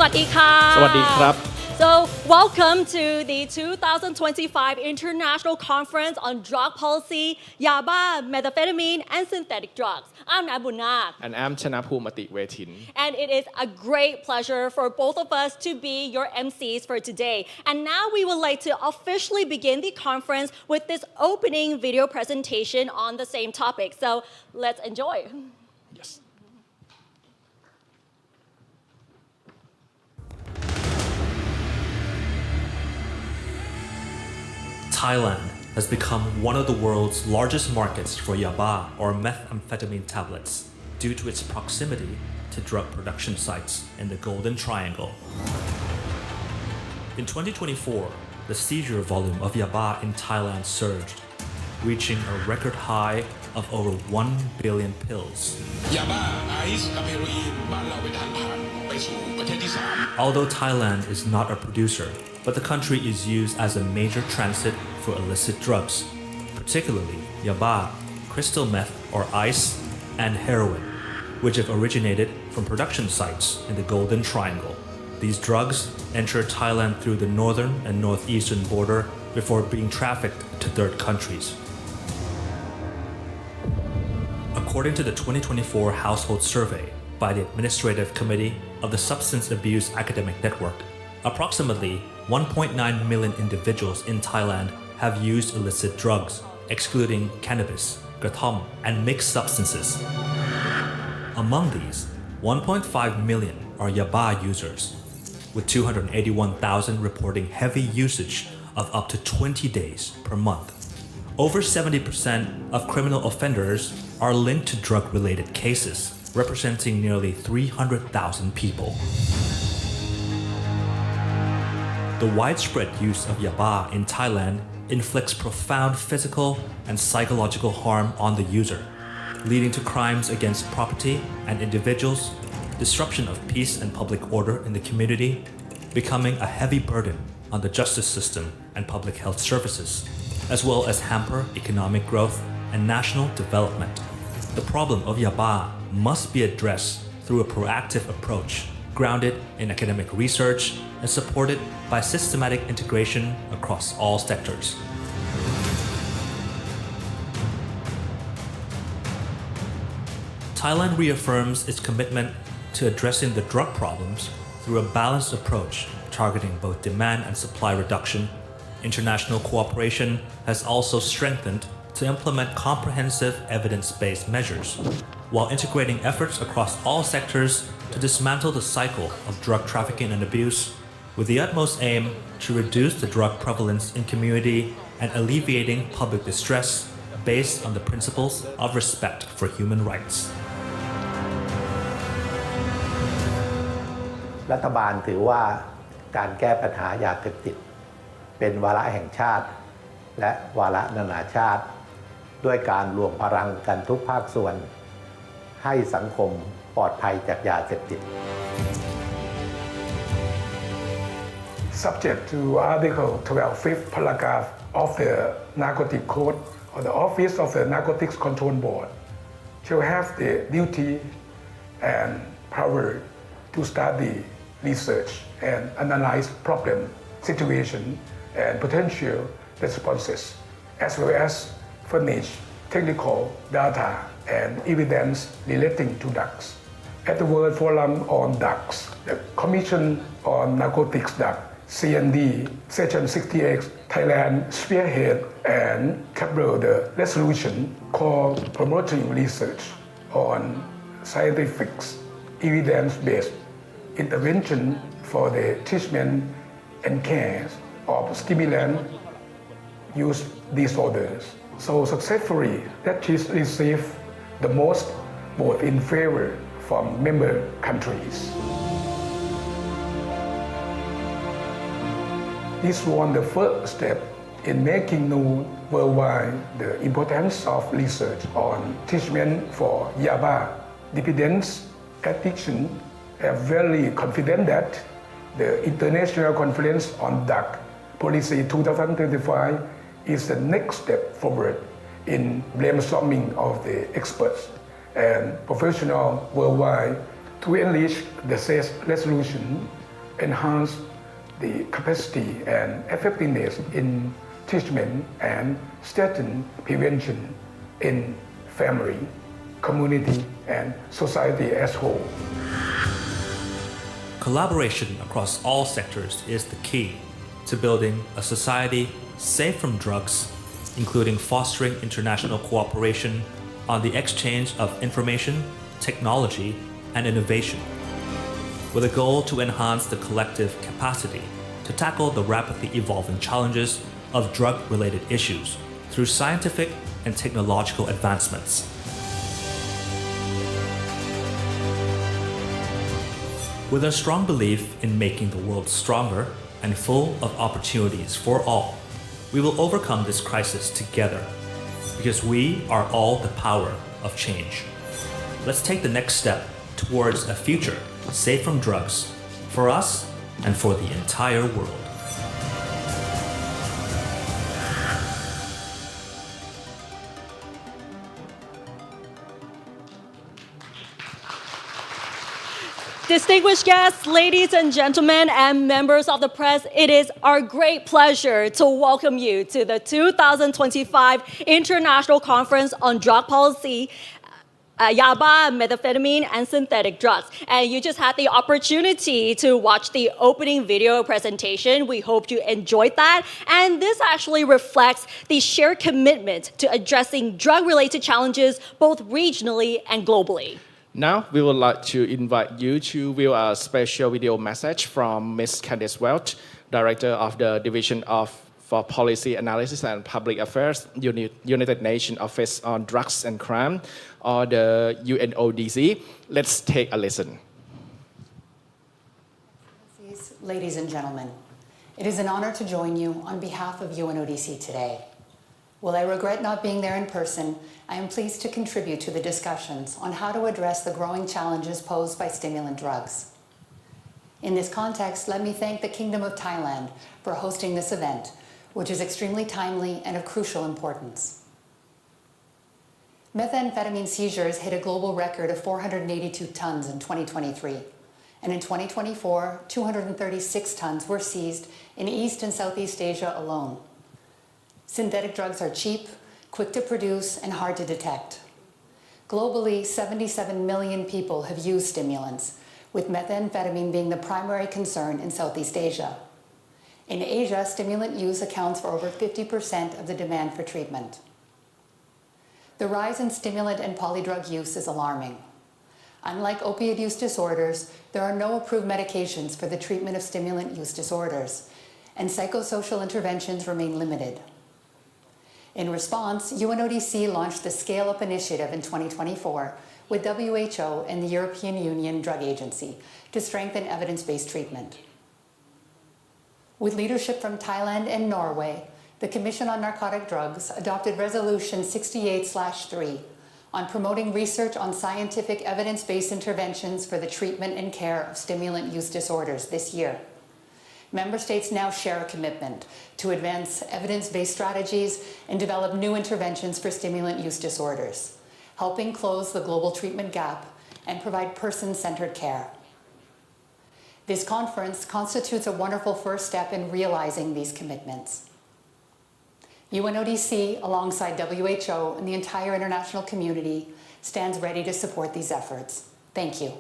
วัสดีค่ะ สวัสดีครับ So welcome to the 2025 International Conference on Drug Policy, YABA, Methamphetamine, and Synthetic Drugs. I'm Nabunak. And I'm Chanaphum Atiwetin. And it is a great pleasure for both of us to be your MCs for today. And now we would like to officially begin the conference with this opening video presentation on the same topic. So let's enjoy. Yes. Thailand has become one of the world's largest markets for YABA or methamphetamine tablets due to its proximity to drug production sites in the Golden Triangle. In 2024, the seizure volume of YABA in Thailand surged, reaching a record high of over 1 billion pills. Although Thailand is not a producer, but the country is used as a major transit for illicit drugs, particularly YABA, crystal meth or ice, and heroin, which have originated from production sites in the Golden Triangle. These drugs enter Thailand through the northern and northeastern border before being trafficked to third countries. According to the 2024 Household Survey by the Administrative Committee of the Substance Abuse Academic Network, approximately 1.9 million individuals in Thailand have used illicit drugs, excluding cannabis, kratom, and mixed substances. Among these, 1.5 million are YABA users, with 281,000 reporting heavy usage of up to 20 days per month. Over 70% of criminal offenders are linked to drug-related cases, representing nearly 300,000 people. The widespread use of YABA in Thailand inflicts profound physical and psychological harm on the user, leading to crimes against property and individuals, disruption of peace and public order in the community, becoming a heavy burden on the justice system and public health services, as well as hamper economic growth and national development. The problem of YABA must be addressed through a proactive approach grounded in academic research and supported by systematic integration across all sectors. Thailand reaffirms its commitment to addressing the drug problems through a balanced approach targeting both demand and supply reduction. International cooperation has also strengthened to implement comprehensive evidence-based measures, while integrating efforts across all sectors to dismantle the cycle of drug trafficking and abuse, with the utmost aim to reduce the drug prevalence in community and alleviating public distress based on the principles of respect for human rights. รัฐบาลถือว่าการแก้ปัญหายาเสพติดเป็นวาระแห่งชาติและวาระนานาชาติด้วยการรวมพลังกันทุกภาคส่วนให้สังคมปลอดภัยจากยาเสพติด Subject to Article 12, fifth paragraph of the Narcotic Code, or the Office of the Narcotics Control Board shall have the duty and power to study, research, and analyze problem, situation, and potential responses, as well as furnish technical data and evidence relating to drugs. At the World Forum on Drugs, the Commission on Narcotics Drug, CND, Session 68, Thailand spearhead and capture the resolution called Promoting Research on Scientific, Evidence-Based Intervention for the Treatment and Care of Stimulant Use Disorders. So successfully, that is received the most vote in favor from member countries. This was the first step in making known worldwide the importance of research on treatment for YABA dependence addiction. I am very confident that the International Conference on Drug Policy 2025 is the next step forward in brainstorming of the experts and professionals worldwide to enrich the said resolution enhance the capacity and effectiveness in treatment and strengthen prevention in family, community, and society as whole. Collaboration across all sectors is the key to building a society safe from drugs, including fostering international cooperation on the exchange of information, technology, and innovation, with a goal to enhance the collective capacity to tackle the rapidly evolving challenges of drug-related issues through scientific and technological advancements. With a strong belief in making the world stronger and full of opportunities for all, we will overcome this crisis together because we are all the power of change. Let's take the next step towards a future safe from drugs for us and for the entire world. Distinguished guests, ladies and gentlemen, and members of the press, it is our great pleasure to welcome you to the 2025 International Conference on Drug Policy, YABA, methamphetamine, and synthetic drugs. And you just had the opportunity to watch the opening video presentation. We hope you enjoyed that. And this actually reflects the shared commitment to addressing drug-related challenges both regionally and globally. Now, we would like to invite you to view a special video message from Ms. Candice Welch, Director of the Division for Policy Analysis and Public Affairs, United Nations Office on Drugs and Crime, or the UNODC. Let's take a listen. Ladies and gentlemen, it is an honor to join you on behalf of UNODC today. While I regret not being there in person, I am pleased to contribute to the discussions on how to address the growing challenges posed by stimulant drugs. In this context, let me thank the Kingdom of Thailand for hosting this event, which is extremely timely and of crucial importance. Methamphetamine seizures hit a global record of 482 tons in 2023, and in 2024, 236 tons were seized in East and Southeast Asia alone. Synthetic drugs are cheap, quick to produce, and hard to detect. Globally, 77 million people have used stimulants, with methamphetamine being the primary concern in Southeast Asia. In Asia, stimulant use accounts for over 50% of the demand for treatment. The rise in stimulant and polydrug use is alarming. Unlike opioid use disorders, there are no approved medications for the treatment of stimulant use disorders, and psychosocial interventions remain limited. In response, UNODC launched the Scale Up Initiative in 2024 with WHO and the European Union Drug Agency to strengthen evidence-based treatment. With leadership from Thailand and Norway, the Commission on Narcotic Drugs adopted Resolution 68/3 on promoting research on scientific evidence-based interventions for the treatment and care of stimulant use disorders this year. Member states now share a commitment to advance evidence-based strategies and develop new interventions for stimulant use disorders, helping close the global treatment gap and provide person-centered care. This conference constitutes a wonderful first step in realizing these commitments. UNODC, alongside WHO and the entire international community, stands ready to support these efforts. Thank you.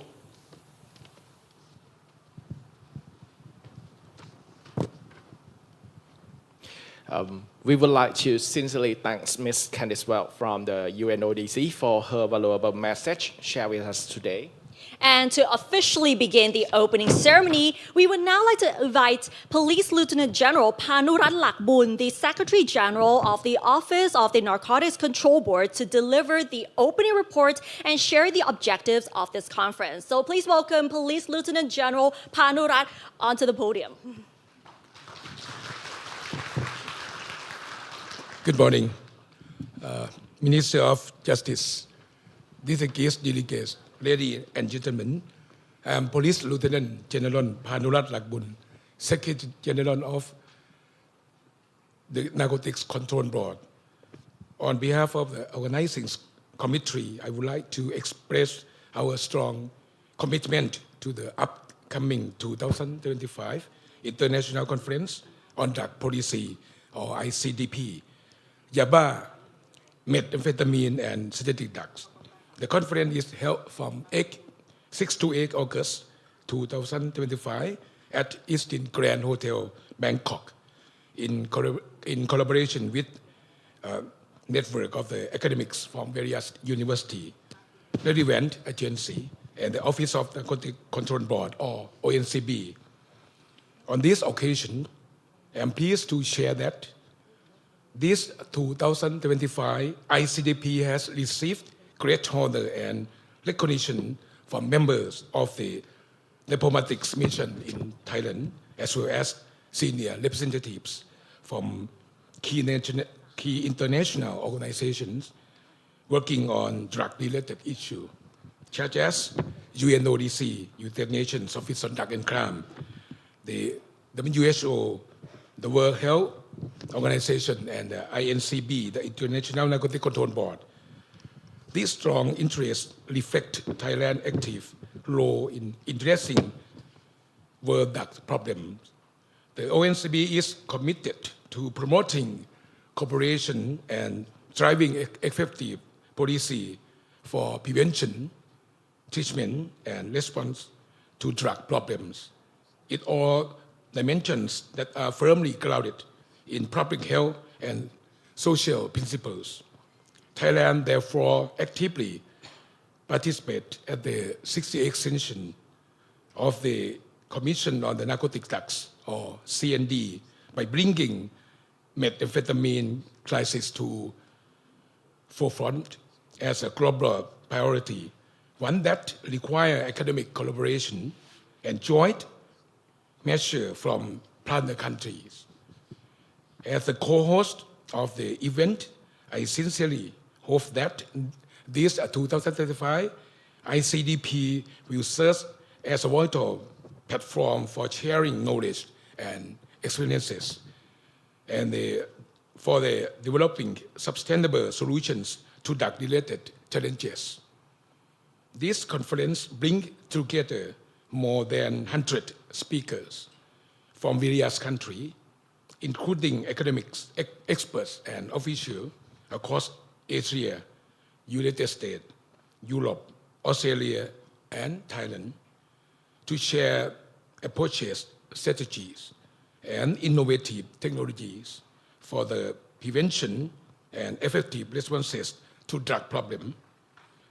We would like to sincerely thank Ms. Candice Welch from the UNODC for her valuable message shared with us today. And to officially begin the opening ceremony, we would now like to invite Police Lieutenant General Panurat Lakbun, the Secretary General of the Office of the Narcotics Control Board, to deliver the opening report and share the objectives of this conference. So please welcome Police Lieutenant General Panurat onto the podium. Good morning, Minister of Justice, distinguished delegates, ladies and gentlemen. I am Police Lieutenant General Panurat Lakbun, Secretary General of the Narcotics Control Board. On behalf of the organizing committee, I would like to express our strong commitment to the upcoming 2025 International Conference on Drug Policy or ICDP, YABA, methamphetamine and synthetic drugs. The conference is held from 6 to 8 August 2025 at Eastern Grand Hotel, Bangkok, in collaboration with network of the academics from various universities, relevant agency, and the Office of Narcotic Control Board, or ONCB. On this occasion, I am pleased to share that this 2025 ICDP has received great honor and recognition from members of the diplomatic mission in Thailand, as well as senior representatives from key international organizations working on drug-related issues, such as UNODC, United Nations Office on Drug and Crime, the WHO, the World Health Organization, and the INCB, the International Narcotic Control Board. These strong interests reflect Thailand's active role in addressing world drug problems. The ONCB is committed to promoting cooperation and driving effective policy for prevention, treatment, and response to drug problems in all dimensions that are firmly grounded in public health and social principles. Thailand therefore actively participates at the 68th session of the Commission on the Narcotic Drugs, or CND, by bringing methamphetamine crisis to forefront as a global priority, one that requires academic collaboration and joint measure from partner countries. As the co-host of the event, I sincerely hope that this 2035 ICDP will serve as a vital platform for sharing knowledge and experiences and for the developing sustainable solutions to drug-related challenges. This conference brings together more than 100 speakers from various countries, including academics, experts, and officials across Asia, United States, Europe, Australia, and Thailand, to share approaches, strategies, and innovative technologies for the prevention and effective responses to drug problems,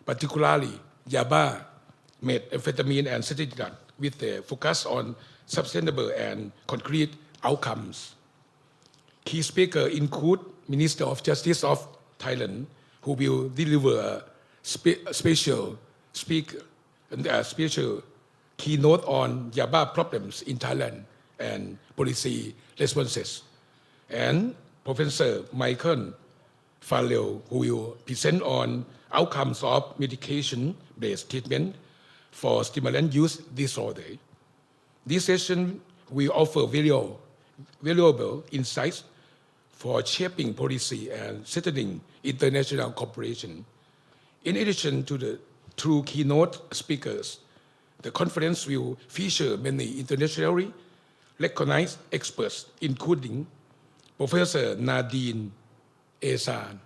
particularly YABA, methamphetamine, and synthetic drugs, with a focus on sustainable and concrete outcomes. Key speakers include Minister of Justice of Thailand, who will deliver a special keynote on YABA problems in Thailand and policy responses, and Professor Michael Farrell, who will present on outcomes of medication-based treatment for stimulant use disorder. This session will offer valuable insights for shaping policy and strengthening international cooperation. In addition to the two keynote speakers, the conference will feature many internationally recognized experts, including Professor Nadine Esan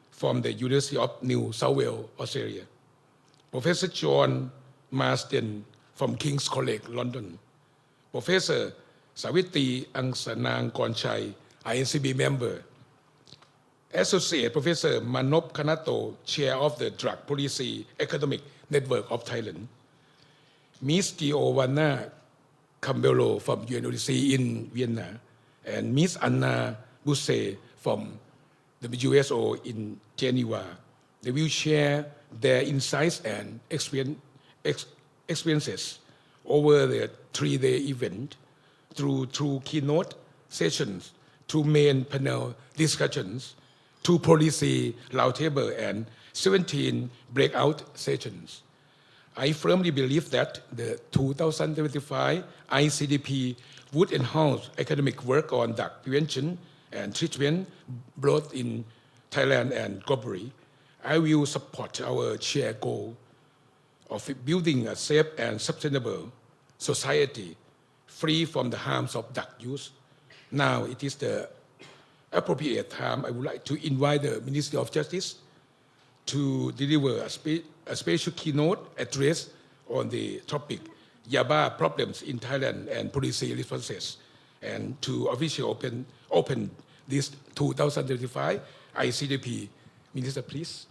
from the University of New South Wales, Australia, Professor John Marsden from King's College, London, Professor Savitri Angsanang Konchai, INCB member, Associate Professor Manop Kanato, Chair of the Drug Policy Academic Network of Thailand, Ms. Giovanna Cambello from UNODC in Vienna, and Ms. Anna Busse from the WHO in Geneva. They will share their insights and experiences over the 3-day event through 2 keynote sessions, 2 main panel discussions, 2 policy roundtable, and 17 breakout sessions. I firmly believe that the 2025 ICDP would enhance academic work on drug prevention and treatment both in Thailand and globally. I will support our shared goal of building a safe and sustainable society free from the harms of drug use. Now it is the appropriate time. I would like to invite the Ministry of Justice to deliver a special keynote address on the topic YABA problems in Thailand and policy responses, and to officially open this 2025 ICDP. Minister, please.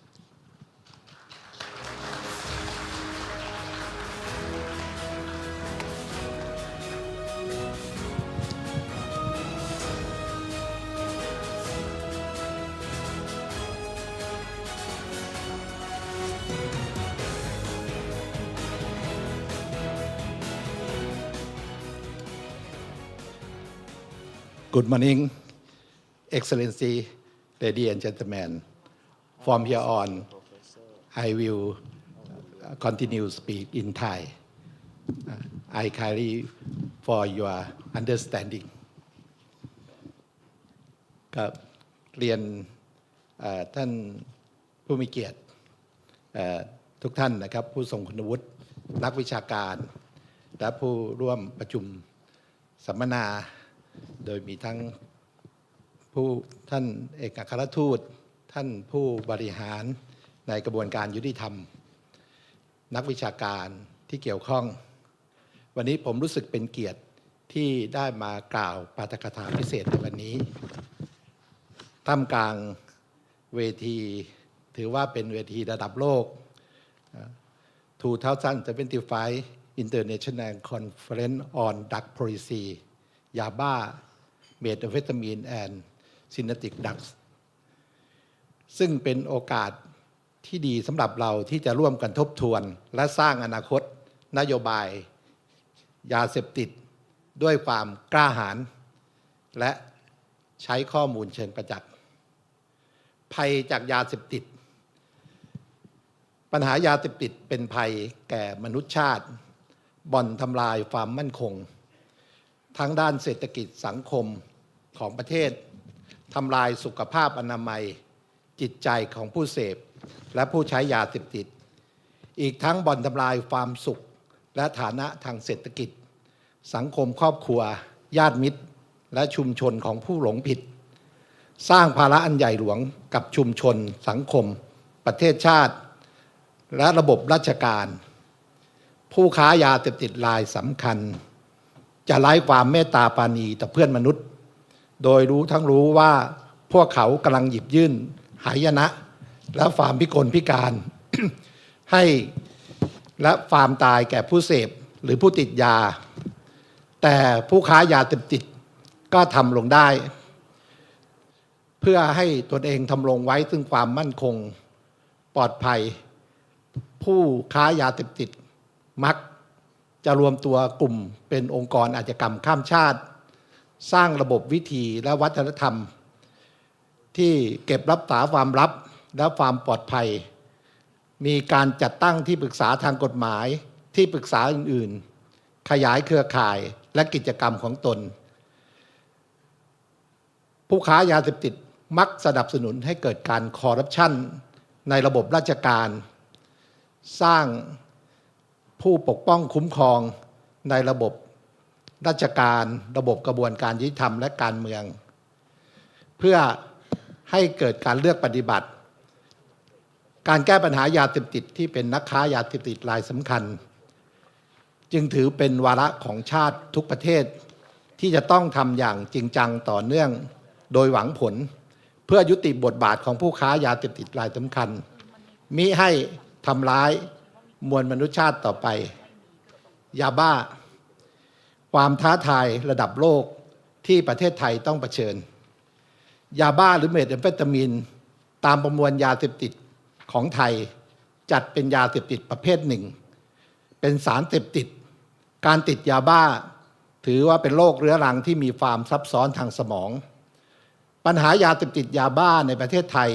Good morning, Excellency, ladies and gentlemen. From here on, I will continue to speak in Thai. I carry for your understanding. กับเรียนท่านผู้มีเกียรติทุกท่านนะครับผู้ทรงคุณวุฒินักวิชาการและผู้ร่วมประชุมสัมมนาโดยมีทั้งท่านเอกอัครทูตท่านผู้บริหารในกระบวนการยุติธรรมนักวิชาการที่เกี่ยวข้องวันนี้ผมรู้สึกเป็นเกียรติที่ได้มากล่าวปาฐกถาพิเศษในวันนี้ท่ามกลางเวทีถือว่าเป็นเวทีระดับโลก 2025 International Conference on Drug Policy YABA METHAMPHETAMINE and Synthetic Drugs ซึ่งเป็นโอกาสที่ดีสำหรับเราที่จะร่วมกันทบทวนและสร้างอนาคตนโยบายยาเสพติดด้วยความกล้าหาญและใช้ข้อมูลเชิงประจักษ์ภัยจากยาเสพติดปัญหายาเสพติดเป็นภัยแก่มนุษยชาติบ่อนทำลายความมั่นคงทั้งด้านเศรษฐกิจสังคมของประเทศทำลายสุขภาพอนามัยจิตใจของผู้เสพและผู้ใช้ยาเสพติดอีกทั้งบ่อนทำลายความสุขและฐานะทางเศรษฐกิจสังคมครอบครัวญาติมิตรและชุมชนของผู้หลงผิดสร้างภาระอันใหญ่หลวงกับชุมชนสังคมประเทศชาติและระบบราชการผู้ค้ายาเสพติดรายสำคัญจะไร้ความเมตตาปราณีต่อเพื่อนมนุษย์โดยรู้ว่าพวกเขากำลังหยิบยื่นหายนะและความพิกลพิการ ให้และความตายแก่ผู้เสพหรือผู้ติดยาแต่ผู้ค้ายาเสพติดก็ทำลงได้เพื่อให้ตนเองทำลงไว้ซึ่งความมั่นคงปลอดภัยผู้ค้ายาเสพติดมักจะรวมตัวกลุ่มเป็นองค์กรอาชญากรรมข้ามชาติสร้างระบบวิธีและวัฒนธรรมที่เก็บรักษาความลับและความปลอดภัยมีการจัดตั้งที่ปรึกษาทางกฎหมายที่ปรึกษาอื่นๆขยายเครือข่ายและกิจกรรมของตนผู้ค้ายาเสพติดมักสนับสนุนให้เกิดการคอร์รัปชันในระบบราชการสร้างผู้ปกป้องคุ้มครองในระบบราชการระบบกระบวนการยุติธรรมและการเมืองเพื่อให้เกิดการเลือกปฏิบัติการแก้ปัญหายาเสพติดที่เป็นนักค้ายาเสพติดรายสำคัญจึงถือเป็นวาระของชาติทุกประเทศที่จะต้องทำอย่างจริงจังต่อเนื่องโดยหวังผลเพื่อยุติบทบาทของผู้ค้ายาเสพติดรายสำคัญมิให้ทำร้ายมวลมนุษยชาติต่อไปยาบ้าความท้าทายระดับโลกที่ประเทศไทยต้องเผชิญยาบ้าหรือเมทแอมเฟตามีนตามประมวลยาเสพติดของไทยจัดเป็นยาเสพติดประเภทหนึ่งเป็นสารเสพติดการติดยาบ้าถือว่าเป็นโรคเรื้อรังที่มีความซับซ้อนทางสมองปัญหายาเสพติดยาบ้าในประเทศไทย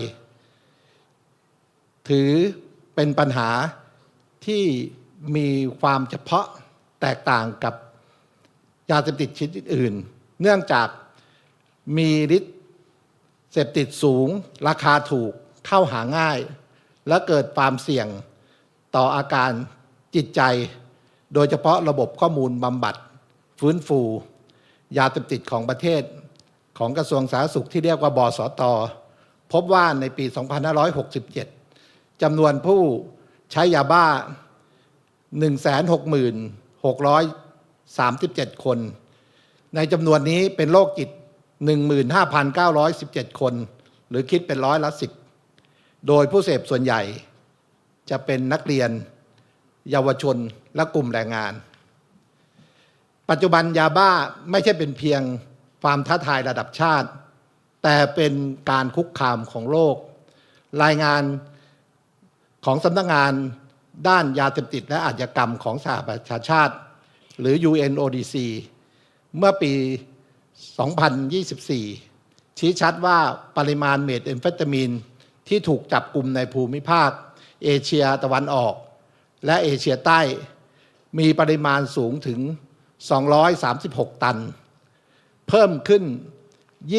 ถือเป็นปัญหาที่มีความเฉพาะแตกต่างกับยาเสพติดชนิดอื่นเนื่องจากมีฤทธิ์เสพติดสูงราคาถูกเข้าหาง่ายและเกิดความเสี่ยงต่ออาการจิตใจ โดยเฉพาะระบบข้อมูลบำบัดฟื้นฟูยาเสพติดของประเทศของกระทรวงสาธารณสุขที่เรียกว่าบสต.พบว่าในปี 2567 จำนวนผู้ใช้ยาบ้า 166,637 คน ในจำนวนนี้เป็นโรคจิต 15,917 คน หรือคิดเป็น10%โดยผู้เสพส่วนใหญ่จะเป็นนักเรียนเยาวชนและกลุ่มแรงงานปัจจุบันยาบ้าไม่ใช่เป็นเพียงความท้าทายระดับชาติแต่เป็นการคุกคามของโลกรายงานของสำนักงานด้านยาเสพติดและอาชญากรรมของสหประชาชาติหรือ UNODC เมื่อปี 2024 ชี้ชัดว่าปริมาณเมทแอมเฟตามีนที่ถูกจับกลุ่มในภูมิภาคเอเชียตะวันออกและเอเชียใต้มีปริมาณสูงถึง236 ตันเพิ่มขึ้น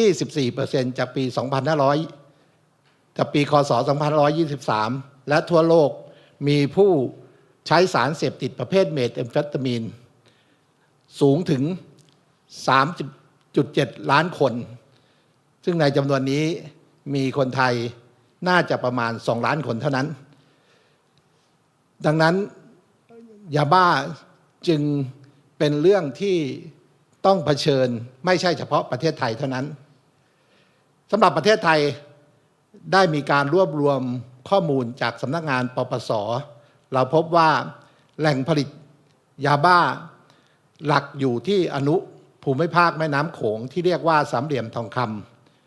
24% จากปี จากปีคศ 2523 และทั่วโลกมีผู้ใช้สารเสพติดประเภทเมทแอมเฟตามีนสูงถึง 30.7 ล้านคนซึ่งในจำนวนนี้มีคนไทยน่าจะประมาณ2 ล้านคนเท่านั้นดังนั้นยาบ้าจึงเป็นเรื่องที่ต้องเผชิญไม่ใช่เฉพาะประเทศไทยเท่านั้นสำหรับประเทศไทยได้มีการรวบรวมข้อมูลจากสำนักงานปปส.เราพบว่าแหล่งผลิตยาบ้าหลักอยู่ที่อนุภูมิภาคแม่น้ำโขงที่เรียกว่าสามเหลี่ยมทองค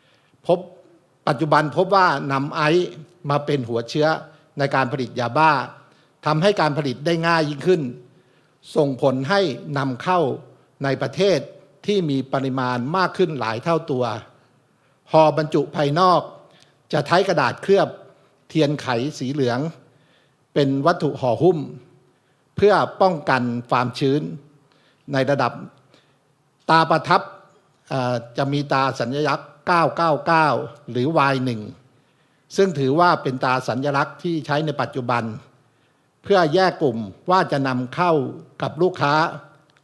ำปัจจุบันพบว่านำไอซ์มาเป็นหัวเชื้อในการผลิตยาบ้าทำให้การผลิตได้ง่ายยิ่งขึ้นส่งผลให้นำเข้าในประเทศที่มีปริมาณมากขึ้นหลายเท่าตัวห่อบรรจุภายนอกจะใช้กระดาษเคลือบเทียนไขสีเหลืองเป็นวัตถุห่อหุ้มเพื่อป้องกันความชื้นในระดับตาประทับจะมีตาสัญลักษณ์999หรือ Y1 ซึ่งถือว่าเป็นตาสัญลักษณ์ที่ใช้ในปัจจุบันเพื่อแยกกลุ่มว่าจะนำเข้ากับลูกค้า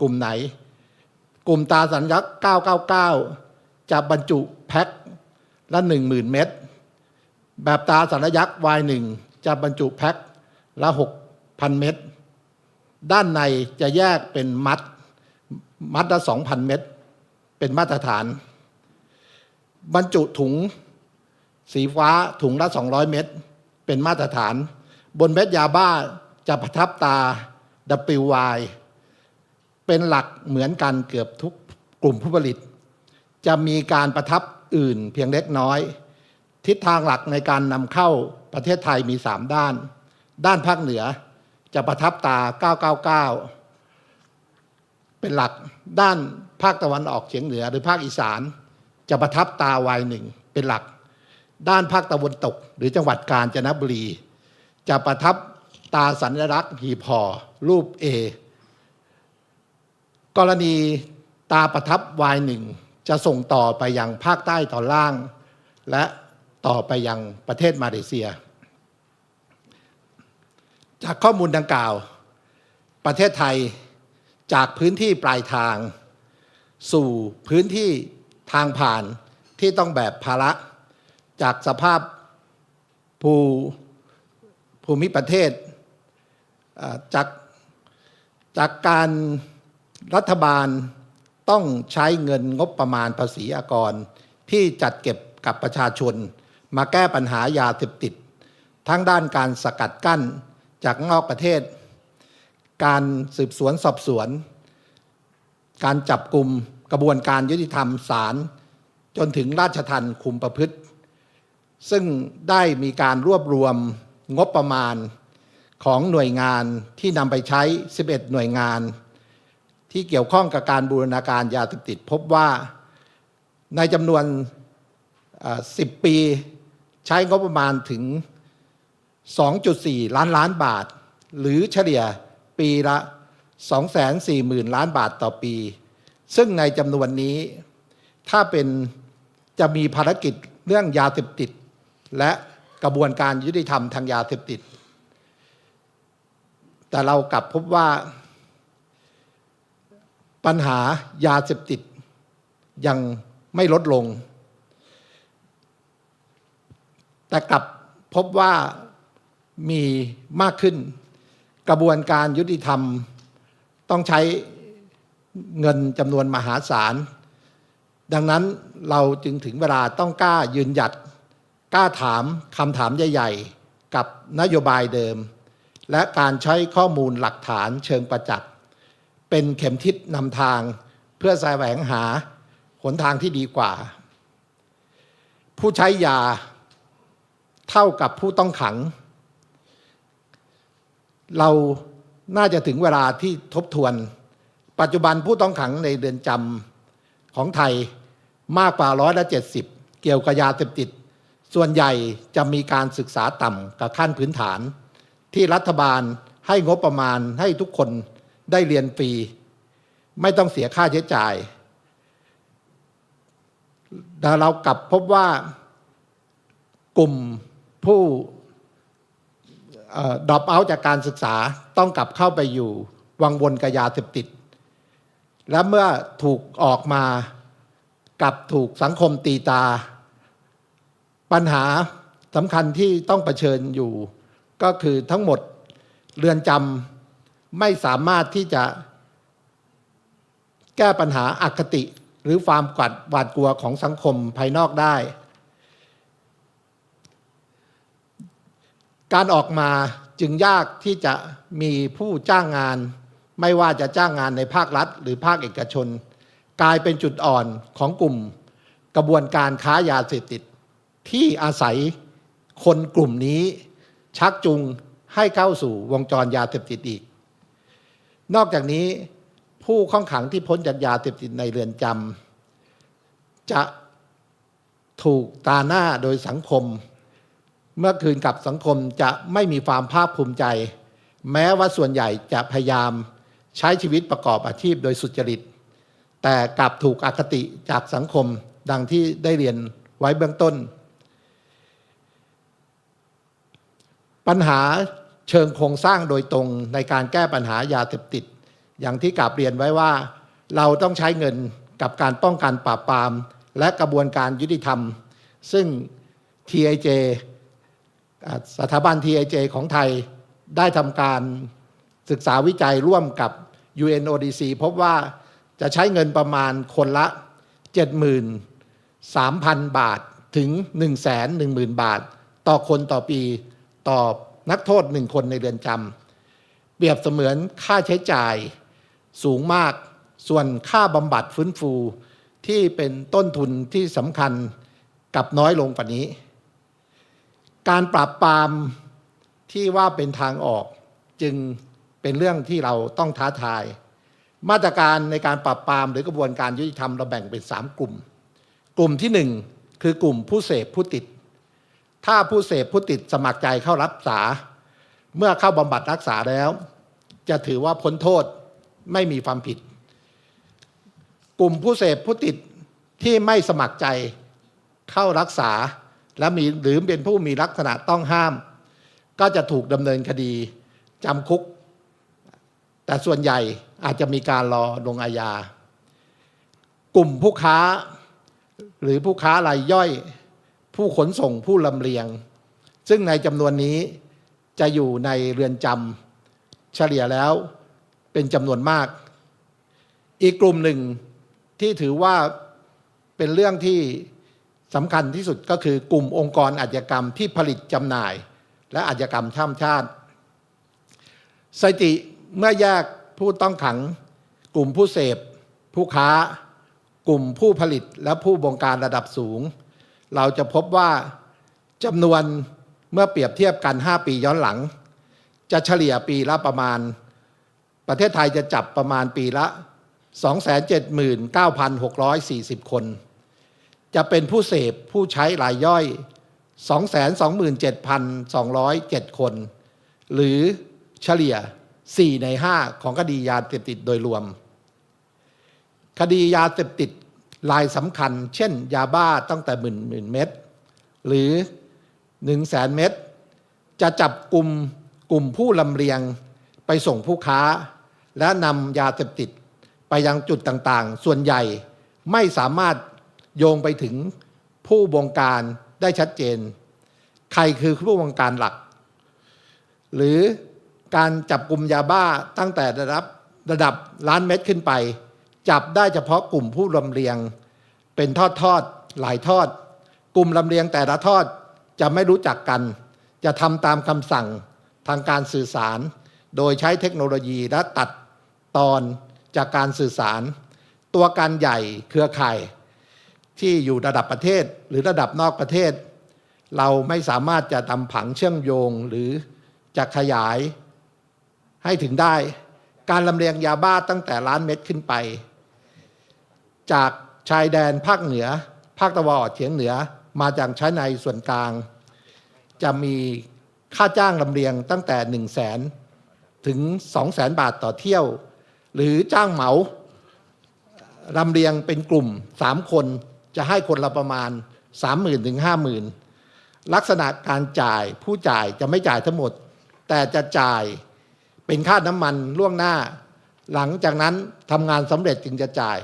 กลุ่มไหนกลุ่มตาสัญลักษณ์999จะบรรจุแพ็คละ 10,000 เม็ดแบบตาสัญลักษณ์ Y1 จะบรรจุแพ็คละ 6,000 เม็ดด้านในจะแยกเป็นมัดละ 2,000 เม็ดเป็นมาตรฐานบรรจุถุงสีฟ้าถุงละ200 เม็ดเป็นมาตรฐานบนเม็ดยาบ้าจะประทับตา WY เป็นหลักเหมือนกันเกือบทุกกลุ่มผู้ผลิตจะมีการประทับอื่นเพียงเล็กน้อยทิศทางหลักในการนำเข้าประเทศไทยมี3ด้านภาคเหนือจะประทับตา999เป็นหลักด้านภาคตะวันออกเฉียงเหนือหรือภาคอีสานจะประทับตา Y1 เป็นหลักด้านภาคตะวันตกหรือจังหวัดกาญจนบุรีจะประทับตาสัญลักษณ์หีบห่อรูป A กรณีตาประทับ Y1 จะส่งต่อไปยังภาคใต้ตอนล่างและต่อไปยังประเทศมาเลเซียจากข้อมูลดังกล่าวประเทศไทยจากพื้นที่ปลายทางสู่พื้นที่ทางผ่านที่ต้องแบกภาระจากสภาพภูมิประเทศจากการรัฐบาลต้องใช้เงินงบประมาณภาษีอากรที่จัดเก็บกับประชาชนมาแก้ปัญหายาเสพติดทั้งด้านการสกัดกั้นจากนอกประเทศการสืบสวนสอบสวนการจับกุมกระบวนการยุติธรรมศาลจนถึงราชทัณฑ์คุมประพฤติซึ่งได้มีการรวบรวมงบประมาณของหน่วยงานที่นำไปใช้11หน่วยงานที่เกี่ยวข้องกับการบูรณาการยาเสพติดพบว่าในจำนวน10 ปีใช้งบประมาณถึง 2.4 ล้านบาทหรือเฉลี่ยปีละ 240,000 ล้านบาทต่อปีซึ่งในจำนวนนี้ถ้าจะมีภารกิจเรื่องยาเสพติดและกระบวนการยุติธรรมทางยาเสพติดแต่เรากลับพบว่า ปัญหายาเสพติดยังไม่ลดลงแต่กลับพบว่ามีมากขึ้นกระบวนการยุติธรรมต้องใช้เงินจำนวนมหาศาลดังนั้นเราจึงถึงเวลาต้องกล้ายืนหยัดกล้าถามคำถามใหญ่ๆกับนโยบายเดิมและการใช้ข้อมูลหลักฐานเชิงประจักษ์เป็นเข็มทิศนำทางเพื่อแสวงหาหนทางที่ดีกว่าผู้ใช้ยาเท่ากับผู้ต้องขังเราน่าจะถึงเวลาที่ทบทวนปัจจุบันผู้ต้องขังในเรือนจำของไทยมากกว่า170เกี่ยวกับยาเสพติดส่วนใหญ่จะมีการศึกษาต่ำกับขั้นพื้นฐานที่รัฐบาลให้งบประมาณให้ทุกคนได้เรียนฟรีไม่ต้องเสียค่าใช้จ่ายแต่เรากลับพบว่ากลุ่มผู้ดรอปเอาท์จากการศึกษาต้องกลับเข้าไปอยู่วังวนกับยาเสพติดและเมื่อถูกออกมากับถูกสังคมตีตาปัญหาสำคัญที่ต้องเผชิญอยู่ก็คือทั้งหมดเรือนจำไม่สามารถที่จะแก้ปัญหาอคติหรือความหวาดกลัวของสังคมภายนอกได้การออกมาจึงยากที่จะมีผู้จ้างงานไม่ว่าจะจ้างงานในภาครัฐหรือภาคเอกชนกลายเป็นจุดอ่อนของกลุ่มกระบวนการค้ายาเสพติดที่อาศัยคนกลุ่มนี้ชักจูงให้เข้าสู่วงจรยาเสพติดอีกนอกจากนี้ผู้ต้องขังที่พ้นจากยาเสพติดในเรือนจำจะถูกตาหน้าโดยสังคมเมื่อคืนกับสังคมจะไม่มีความภาคภูมิใจแม้ว่าส่วนใหญ่จะพยายามใช้ชีวิตประกอบอาชีพโดยสุจริตแต่กลับถูกอคติจากสังคมดังที่ได้เรียนไว้เบื้องต้นปัญหาเชิงโครงสร้างโดยตรงในการแก้ปัญหายาเสพติดอย่างที่กราบเรียนไว้ว่าเราต้องใช้เงินกับการป้องกันปราบปรามและกระบวนการยุติธรรมซึ่ง TIJ สถาบัน TIJ ของไทยได้ทำการศึกษาวิจัยร่วมกับ UNODC พบว่าจะใช้เงินประมาณคนละ 73,000 บาทถึง 110,000 บาทต่อคนต่อปีต่อนักโทษ1คนในเรือนจำเปรียบเสมือนค่าใช้จ่ายสูงมากส่วนค่าบำบัดฟื้นฟูที่เป็นต้นทุนที่สำคัญกับน้อยลงกว่านี้การปราบปรามที่ว่าเป็นทางออกจึงเป็นเรื่องที่เราต้องท้าทายมาตรการในการปราบปรามหรือกระบวนการยุติธรรมเราแบ่งเป็น3กลุ่มกลุ่มที่1คือกลุ่มผู้เสพผู้ติดถ้าผู้เสพผู้ติดสมัครใจเข้ารักษาเมื่อเข้าบำบัดรักษาแล้วจะถือว่าพ้นโทษไม่มีความผิดกลุ่มผู้เสพผู้ติดที่ไม่สมัครใจเข้ารักษาและหรือเป็นผู้มีลักษณะต้องห้ามก็จะถูกดำเนินคดีจำคุกแต่ส่วนใหญ่อาจจะมีการรอลงอาญากลุ่มผู้ค้าหรือผู้ค้ารายย่อยผู้ขนส่งผู้ลำเลียงซึ่งในจำนวนนี้จะอยู่ในเรือนจำเฉลี่ยแล้วเป็นจำนวนมากอีกกลุ่มหนึ่งที่ถือว่าเป็นเรื่องที่สำคัญที่สุดก็คือกลุ่มองค์กรอาชญากรรมที่ผลิตจำหน่ายและอาชญากรรมข้ามชาติสถิติเมื่อแยกผู้ต้องขังกลุ่มผู้เสพผู้ค้ากลุ่มผู้ผลิตและผู้บงการระดับสูงเราจะพบว่าจำนวนเมื่อเปรียบเทียบกัน5ปีย้อนหลังจะเฉลี่ยปีละประมาณประเทศไทยจะจับประมาณปีละ 279,640 คนจะเป็นผู้เสพผู้ใช้รายย่อย 227,207 คนหรือเฉลี่ย4ใน5ของคดียาเสพติดโดยรวมคดียาเสพติดรายสำคัญเช่นยาบ้าตั้งแต่หมื่นเม็ดหรือ 100,000 เม็ดจะจับกลุ่มผู้ลำเลียงไปส่งผู้ค้าและนำยาเสพติด ไปยังจุดต่างๆส่วนใหญ่ไม่สามารถโยงไปถึงผู้บงการได้ชัดเจนใครคือผู้บงการหลักหรือการจับกลุ่มยาบ้าตั้งแต่ระดับล้านเม็ดขึ้นไปจับได้เฉพาะกลุ่มผู้ลำเลียงเป็นทอดหลายทอดกลุ่มลำเลียงแต่ละทอดจะไม่รู้จักกันจะทำตามคำสั่งทางการสื่อสารโดยใช้เทคโนโลยีและตัดตอนจากการสื่อสารตัวการใหญ่เครือข่ายที่อยู่ระดับประเทศหรือระดับนอกประเทศเราไม่สามารถจะทำผังเชื่อมโยงหรือจะขยายให้ถึงได้การลำเลียงยาบ้าตั้งแต่ล้านเม็ดขึ้นไปจากชายแดนภาคเหนือภาคตะวันออกเฉียงเหนือมาจากชายในส่วนกลางจะมีค่าจ้างลำเลียงตั้งแต่ 100,000 ถึง 200,000 บาทต่อเที่ยวหรือจ้างเหมาลำเลียงเป็นกลุ่ม3คนจะให้คนละประมาณ 30,000 ถึง 50,000 ลักษณะการจ่ายผู้จ่ายจะไม่จ่ายทั้งหมดแต่จะจ่ายเป็นค่าน้ำมันล่วงหน้าหลังจากนั้นทำงานสำเร็จจึงจะจ่าย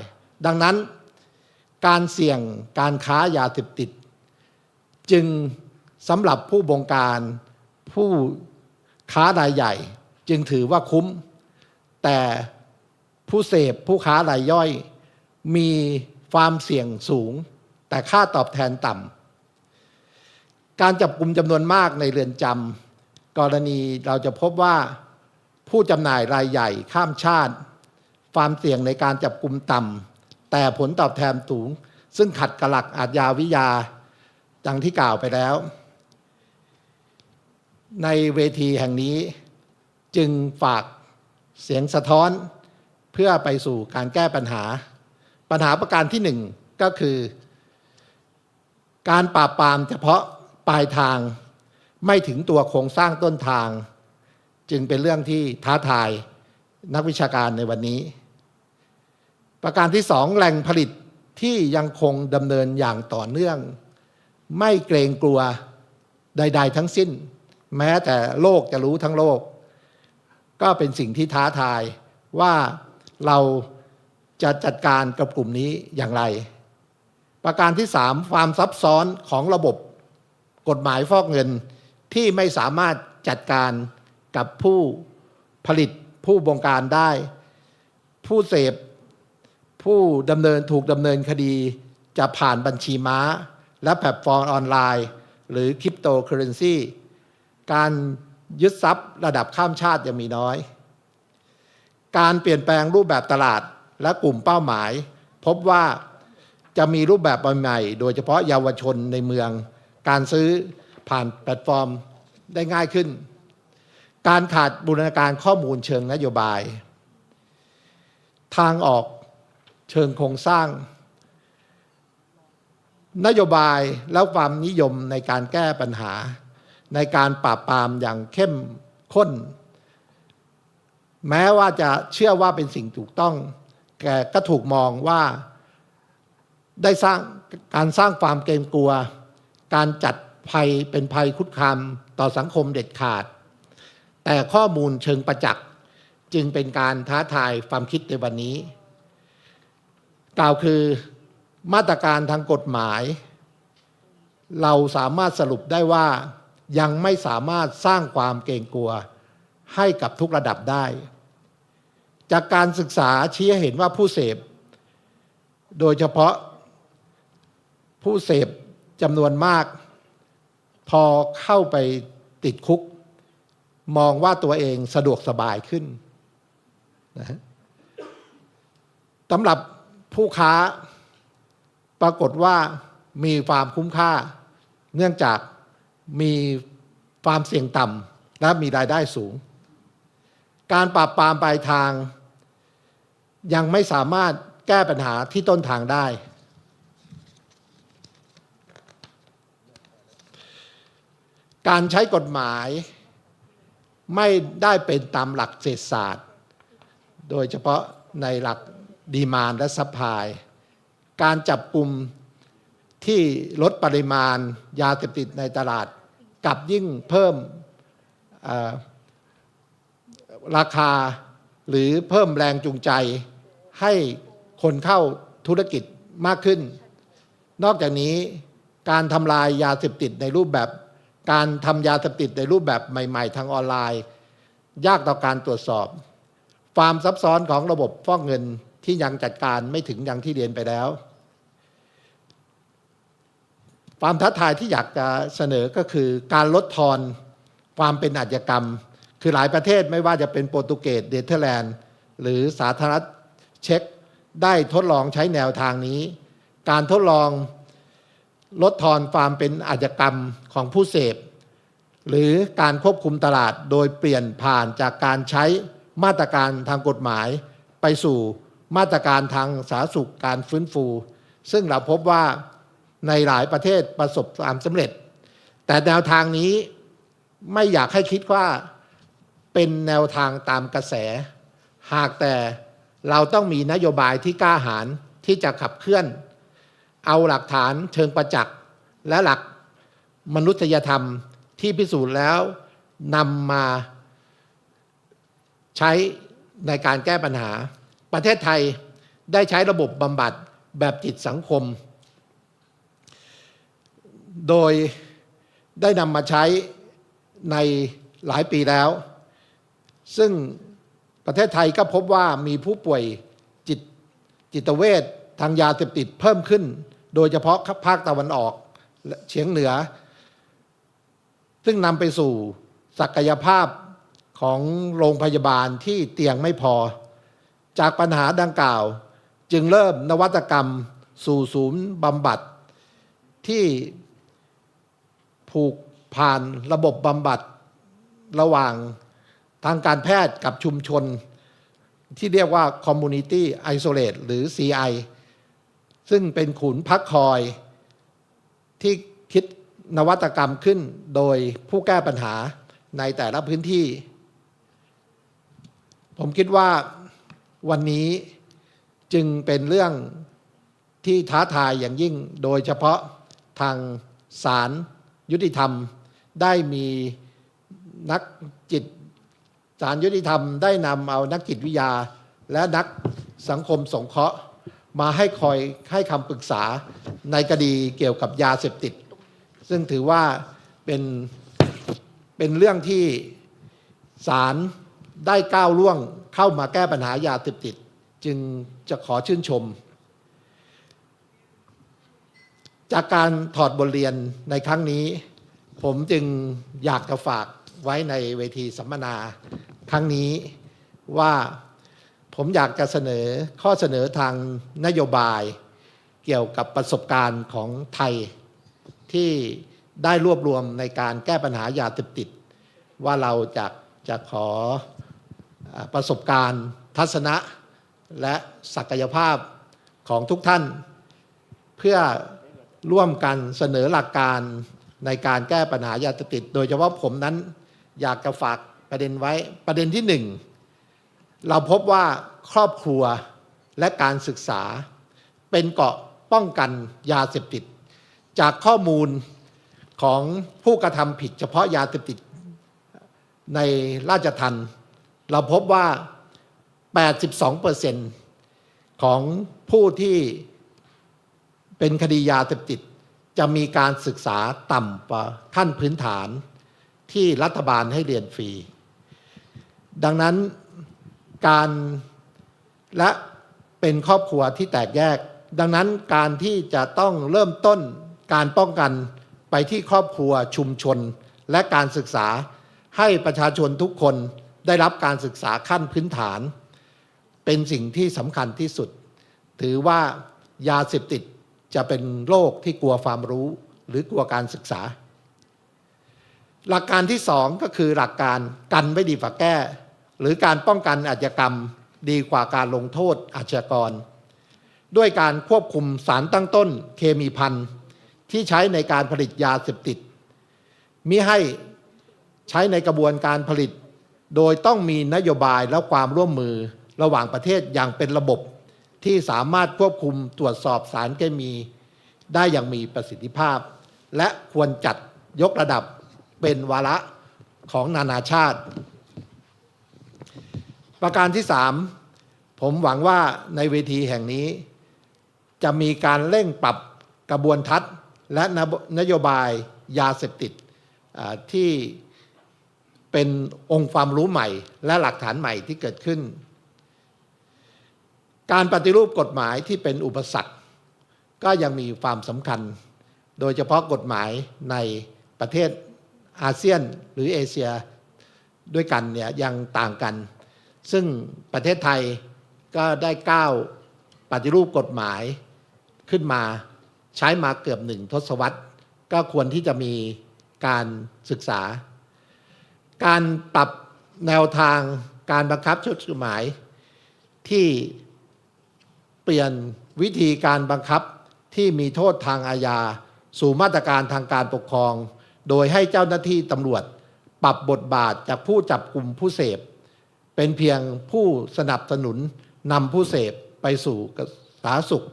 ดังนั้นการเสี่ยงการค้ายาเสพติดจึงสำหรับผู้บงการผู้ค้ารายใหญ่จึงถือว่าคุ้มแต่ผู้เสพผู้ค้ารายย่อยมีความเสี่ยงสูงแต่ค่าตอบแทนต่ำการจับกุมจำนวนมากในเรือนจำกรณีเราจะพบว่าผู้จำหน่ายรายใหญ่ข้ามชาติความเสี่ยงในการจับกุมต่ำแต่ผลตอบแทนสูงซึ่งขัดกับหลักอาชญาวิทยาดังที่กล่าวไปแล้วในเวทีแห่งนี้จึงฝากเสียงสะท้อนเพื่อไปสู่การแก้ปัญหาประการที่หนึ่งก็คือการปราบปรามเฉพาะปลายทางไม่ถึงตัวโครงสร้างต้นทางจึงเป็นเรื่องที่ท้าทายนักวิชาการในวันนี้ประการที่สองแหล่งผลิตที่ยังคงดำเนินอย่างต่อเนื่องไม่เกรงกลัวใดๆทั้งสิ้นแม้แต่โลกจะรู้ทั้งโลกก็เป็นสิ่งที่ท้าทายว่าเราจะจัดการกับกลุ่มนี้อย่างไรประการที่สามความซับซ้อนของระบบกฎหมายฟอกเงินที่ไม่สามารถจัดการกับผู้ผลิตผู้บงการได้ผู้เสพผู้ถูกดำเนินคดีจะผ่านบัญชีม้าและแพลตฟอร์มออนไลน์หรือคริปโตเคอเรนซีการยึดทรัพย์ระดับข้ามชาติยังมีน้อยการเปลี่ยนแปลงรูปแบบตลาดและกลุ่มเป้าหมายพบว่าจะมีรูปแบบใหม่ๆโดยเฉพาะเยาวชนในเมืองการซื้อผ่านแพลตฟอร์มได้ง่ายขึ้นการขาดบูรณาการข้อมูลเชิงนโยบายทางออกเชิงโครงสร้างนโยบายและความนิยมในการแก้ปัญหาในการปราบปรามอย่างเข้มข้นแม้ว่าจะเชื่อว่าเป็นสิ่งถูกต้องแต่ก็ถูกมองว่าได้สร้างความเกรงกลัวการจัดภัยเป็นภัยคุกคามต่อสังคมเด็ดขาดแต่ข้อมูลเชิงประจักษ์จึงเป็นการท้าทายความคิดในวันนี้กล่าวคือมาตรการทางกฎหมายเราสามารถสรุปได้ว่ายังไม่สามารถสร้างความเกรงกลัวให้กับทุกระดับได้จากการศึกษาชี้ให้เห็นว่าผู้เสพโดยเฉพาะผู้เสพจำนวนมากพอเข้าไปติดคุกมองว่าตัวเองสะดวกสบายขึ้นนะสำหรับผู้ค้าปรากฏว่ามีความคุ้มค่าเนื่องจากมีความเสี่ยงต่ำและมีรายได้สูงการปราบปรามปลายทางยังไม่สามารถแก้ปัญหาที่ต้นทางได้การใช้กฎหมายไม่ได้เป็นตามหลักเศรษฐศาสตร์โดยเฉพาะในหลักดีมานด์และซัพพลายการจับกุมที่ลดปริมาณยาเสพติดในตลาดกลับยิ่งเพิ่มราคาหรือเพิ่มแรงจูงใจ ให้คนเข้าธุรกิจมากขึ้นนอกจากนี้การทำลายยาเสพติดในรูปแบบการทำยาเสพติดในรูปแบบใหม่ๆทางออนไลน์ยากต่อการตรวจสอบความซับซ้อนของระบบฟอกเงินที่ยังจัดการไม่ถึงอย่างที่เรียนไปแล้วความท้าทายที่อยากจะเสนอก็คือการลดทอนความเป็นอาชญากรรมคือหลายประเทศไม่ว่าจะเป็นโปรตุเกสเนเธอร์แลนด์หรือสาธารณรัฐเช็กได้ทดลองใช้แนวทางนี้การทดลองลดทอนความเป็นอาชญากรรมของผู้เสพหรือการควบคุมตลาดโดยเปลี่ยนผ่านจากการใช้มาตรการทางกฎหมายไปสู่มาตรการทางสาธารณสุขการฟื้นฟูซึ่งเราพบว่าในหลายประเทศประสบความสำเร็จแต่แนวทางนี้ไม่อยากให้คิดว่าเป็นแนวทางตามกระแสหากแต่เราต้องมีนโยบายที่กล้าหาญที่จะขับเคลื่อนเอาหลักฐานเชิงประจักษ์และหลักมนุษยธรรมที่พิสูจน์แล้วนำมาใช้ในการแก้ปัญหาประเทศไทยได้ใช้ระบบบำบัดแบบจิตสังคมโดยได้นำมาใช้ในหลายปีแล้วซึ่งประเทศไทยก็พบว่ามีผู้ป่วยจิตเวชทางยาเสพติดเพิ่มขึ้นโดยเฉพาะภาคตะวันออกเฉียงเหนือซึ่งนำไปสู่ศักยภาพของโรงพยาบาลที่เตียงไม่พอจากปัญหาดังกล่าวจึงเริ่มนวัตกรรมสู่ศูนย์บำบัดที่ผูกผ่านระบบบำบัดระหว่างทางการแพทย์กับชุมชนที่เรียกว่า Community Isolate หรือ CI ซึ่งเป็นขุนพักคอยที่คิดนวัตกรรมขึ้นโดยผู้แก้ปัญหาในแต่ละพื้นที่ผมคิดว่าวันนี้จึงเป็นเรื่องที่ท้าทายอย่างยิ่งโดยเฉพาะทางศาลยุติธรรมได้มีนักจิตศาลยุติธรรมได้นำเอานักจิตวิทยาและนักสังคมสงเคราะห์มาให้คำปรึกษาในคดีเกี่ยวกับยาเสพติดซึ่งถือว่าเป็นเรื่องที่ศาลได้ก้าวล่วงเข้ามาแก้ปัญหายาเสพติดจึงจะขอชื่นชมจากการถอดบทเรียนในครั้งนี้ผมจึงอยากจะฝากไว้ในเวทีสัมมนาครั้งนี้ว่าผมอยากจะเสนอข้อเสนอทางนโยบายเกี่ยวกับประสบการณ์ของไทยที่ได้รวบรวมในการแก้ปัญหายาเสพติดว่าเราจะขอประสบการณ์ทัศนะและศักยภาพของทุกท่านเพื่อร่วมกันเสนอหลักการในการแก้ปัญหายาเสพติดโดยเฉพาะผมนั้นอยากจะฝากประเด็นไว้ประเด็นที่หนึ่งเราพบว่าครอบครัวและการศึกษาเป็นเกราะป้องกันยาเสพติดจากข้อมูลของผู้กระทำผิดเฉพาะยาเสพติดในราชทัณฑ์เราพบว่า 82% ของผู้ที่เป็นคดียาเสพติดจะมีการศึกษาต่ำกว่าขั้นพื้นฐานที่รัฐบาลให้เรียนฟรีดังนั้นการและเป็นครอบครัวที่แตกแยกดังนั้นการที่จะต้องเริ่มต้นการป้องกันไปที่ครอบครัวชุมชนและการศึกษาให้ประชาชนทุกคนได้รับการศึกษาขั้นพื้นฐานเป็นสิ่งที่สำคัญที่สุดถือว่ายาเสพติดจะเป็นโรคที่กลัวความรู้หรือกลัวการศึกษาหลักการที่สองก็คือหลักการกันไม่ดีกว่าแก้หรือการป้องกันอาชญากรรมดีกว่าการลงโทษอาชญากรด้วยการควบคุมสารตั้งต้นเคมีภัณฑ์ที่ใช้ในการผลิตยาเสพติดมิให้ใช้ในกระบวนการผลิตโดยต้องมีนโยบายและความร่วมมือระหว่างประเทศอย่างเป็นระบบที่สามารถควบคุมตรวจสอบสารเคมีได้อย่างมีประสิทธิภาพและควรจัดยกระดับเป็นวาระของนานาชาติประการที่สามผ ผมหวังว่าในเวทีแห่งนี้จะมีการเร่งปรับกระบวนทัศน์และนโยบายยาเสพติดที่เป็นองค์ความรู้ใหม่และหลักฐานใหม่ที่เกิดขึ้นการปฏิรูปกฎหมายที่เป็นอุปสรรคก็ยังมีความสำคัญโดยเฉพาะกฎหมายในประเทศอาเซียนหรือเอเชียด้วยกันเนี่ยยังต่างกันซึ่งประเทศไทยก็ได้ก้าวปฏิรูปกฎหมายขึ้นมาใช้มาเกือบ1 ทศวรรษก็ควรที่จะมีการศึกษาการปรับแนวทางการบังคับใช้กฎหมายที่เปลี่ยนวิธีการบังคับที่มีโทษทางอาญาสู่มาตรการทางการปกครองโดยให้เจ้าหน้าที่ตำรวจปรับบทบาทจากผู้จับกลุ่มผู้เสพเป็นเพียงผู้สนับสนุนนำผู้เสพไปสู่สาธารณสุข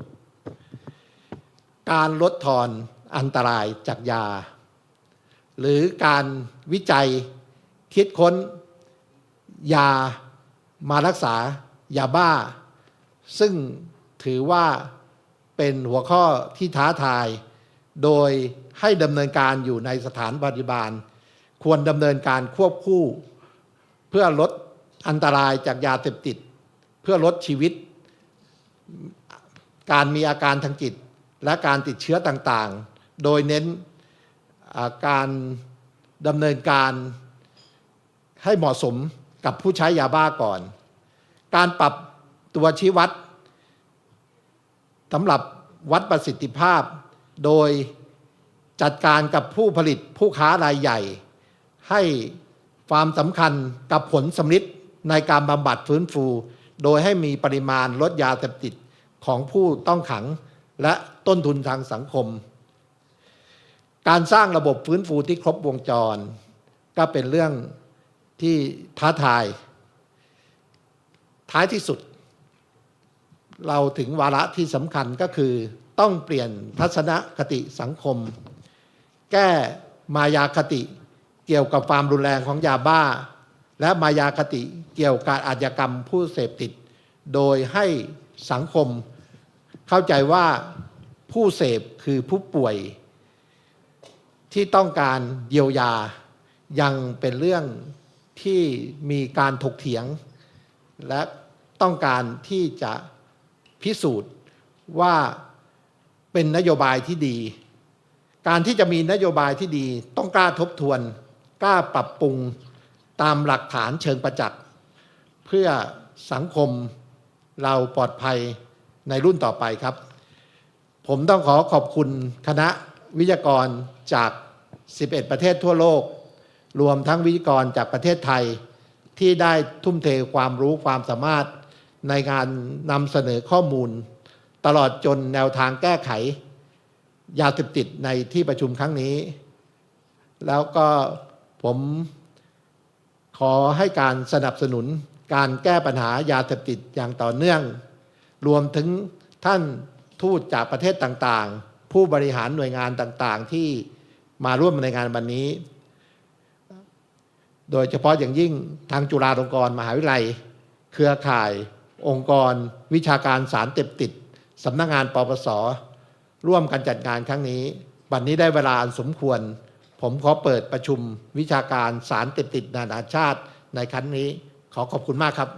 การลดทอนอันตรายจากยาหรือการวิจัยคิดค้นยามารักษายาบ้าซึ่งถือว่าเป็นหัวข้อที่ท้าทายโดยให้ดำเนินการอยู่ในสถานบริบาลควรดำเนินการควบคู่เพื่อลดอันตรายจากยาเสพติดเพื่อลดชีวิตการมีอาการทางจิตและการติดเชื้อต่างๆโดยเน้นการดำเนินการให้เหมาะสมกับผู้ใช้ยาบ้าก่อนการปรับตัวชี้วัดสำหรับวัดประสิทธิภาพโดยจัดการกับผู้ผลิตผู้ค้ารายใหญ่ให้ความสำคัญกับผลสำลิดในการบำบัดฟื้นฟูโดยให้มีปริมาณลดยาเสพติดของผู้ต้องขังและต้นทุนทางสังคมการสร้างระบบฟื้นฟูที่ครบวงจรก็เป็นเรื่องที่ท้าทายท้ายที่สุดเราถึงวาระที่สำคัญก็คือต้องเปลี่ยนทัศนคติสังคมแก้มายาคติเกี่ยวกับความรุนแรงของยาบ้าและมายาคติเกี่ยวกับอาชญากรรมผู้เสพติดโดยให้สังคมเข้าใจว่าผู้เสพคือผู้ป่วยที่ต้องการเยียวยายังเป็นเรื่องที่มีการถกเถียงและต้องการที่จะพิสูจน์ว่าเป็นนโยบายที่ดีการที่จะมีนโยบายที่ดีต้องกล้าทบทวนกล้าปรับปรุงตามหลักฐานเชิงประจักษ์เพื่อสังคมเราปลอดภัยในรุ่นต่อไปครับผมต้องขอขอบคุณคณะวิทยากรจาก11ประเทศทั่วโลกรวมทั้งวิทยากรจากประเทศไทยที่ได้ทุ่มเทความรู้ความสามารถในการนำเสนอข้อมูลตลอดจนแนวทางแก้ไขยาเสพติดในที่ประชุมครั้งนี้แล้วก็ผมขอให้การสนับสนุนการแก้ปัญหายาเสพติดอย่างต่อเนื่องรวมถึงท่านทูตจากประเทศต่างๆผู้บริหารหน่วยงานต่างๆที่มาร่วมในงานวันนี้โดยเฉพาะอย่างยิ่งทางจุฬาลงกรณ์มหาวิทยาลัยเครือข่ายองค์กรวิชาการสารเสพติดสำนักงานปปส.ร่วมกันจัดงานครั้งนี้วันนี้ได้เวลาสมควรผมขอเปิดประชุมวิชาการสารเสพติดนานาชาติในครั้งนี้ขอบคุณมากครับ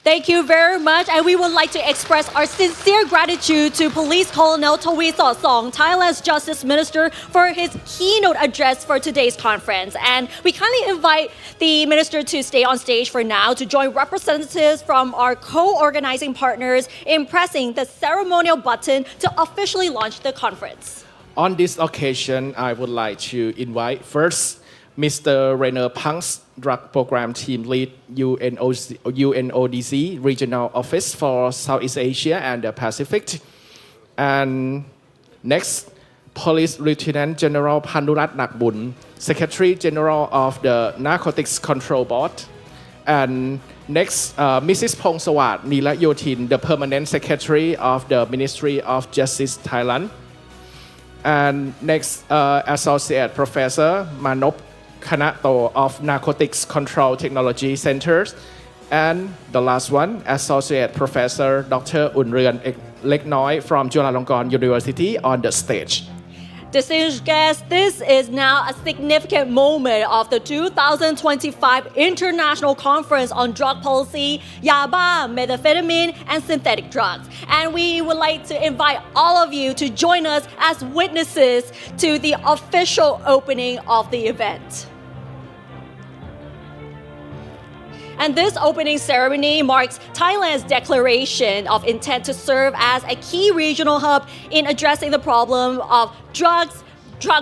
Thank you very much, and we would like to express our sincere gratitude to Police Colonel Taweesaw Song, Thailand's Justice Minister, for his keynote address for today's conference. And we kindly invite the Minister to stay on stage for now to join representatives from our co-organizing partners in pressing the ceremonial button to officially launch the conference. On this occasion, I would like to invite first Mr. Rainer Punk's Drug Program Team Lead, UNODC Regional Office for Southeast Asia and the Pacific. And next, Police Lieutenant General Panurat Nakbun, Secretary General of the Narcotics Control Board. And next, Mrs. Pongsawat Nilayotin, the Permanent Secretary of the Ministry of Justice, Thailand. And next, Associate Professor Manop Kanato of Narcotics Control Technology Centers And the last one, Associate Professor Dr. Unryeon Leknoi from Chulalongkorn University on the stage. Distinguished guests, this is now a significant moment of the 2025 International Conference on Drug Policy, YABA, Methamphetamine, and Synthetic Drugs. And we would like to invite all of you to join us as witnesses to the official opening of the event. And this opening ceremony marks Thailand's declaration of intent to serve as a key regional hub in addressing the problem of drug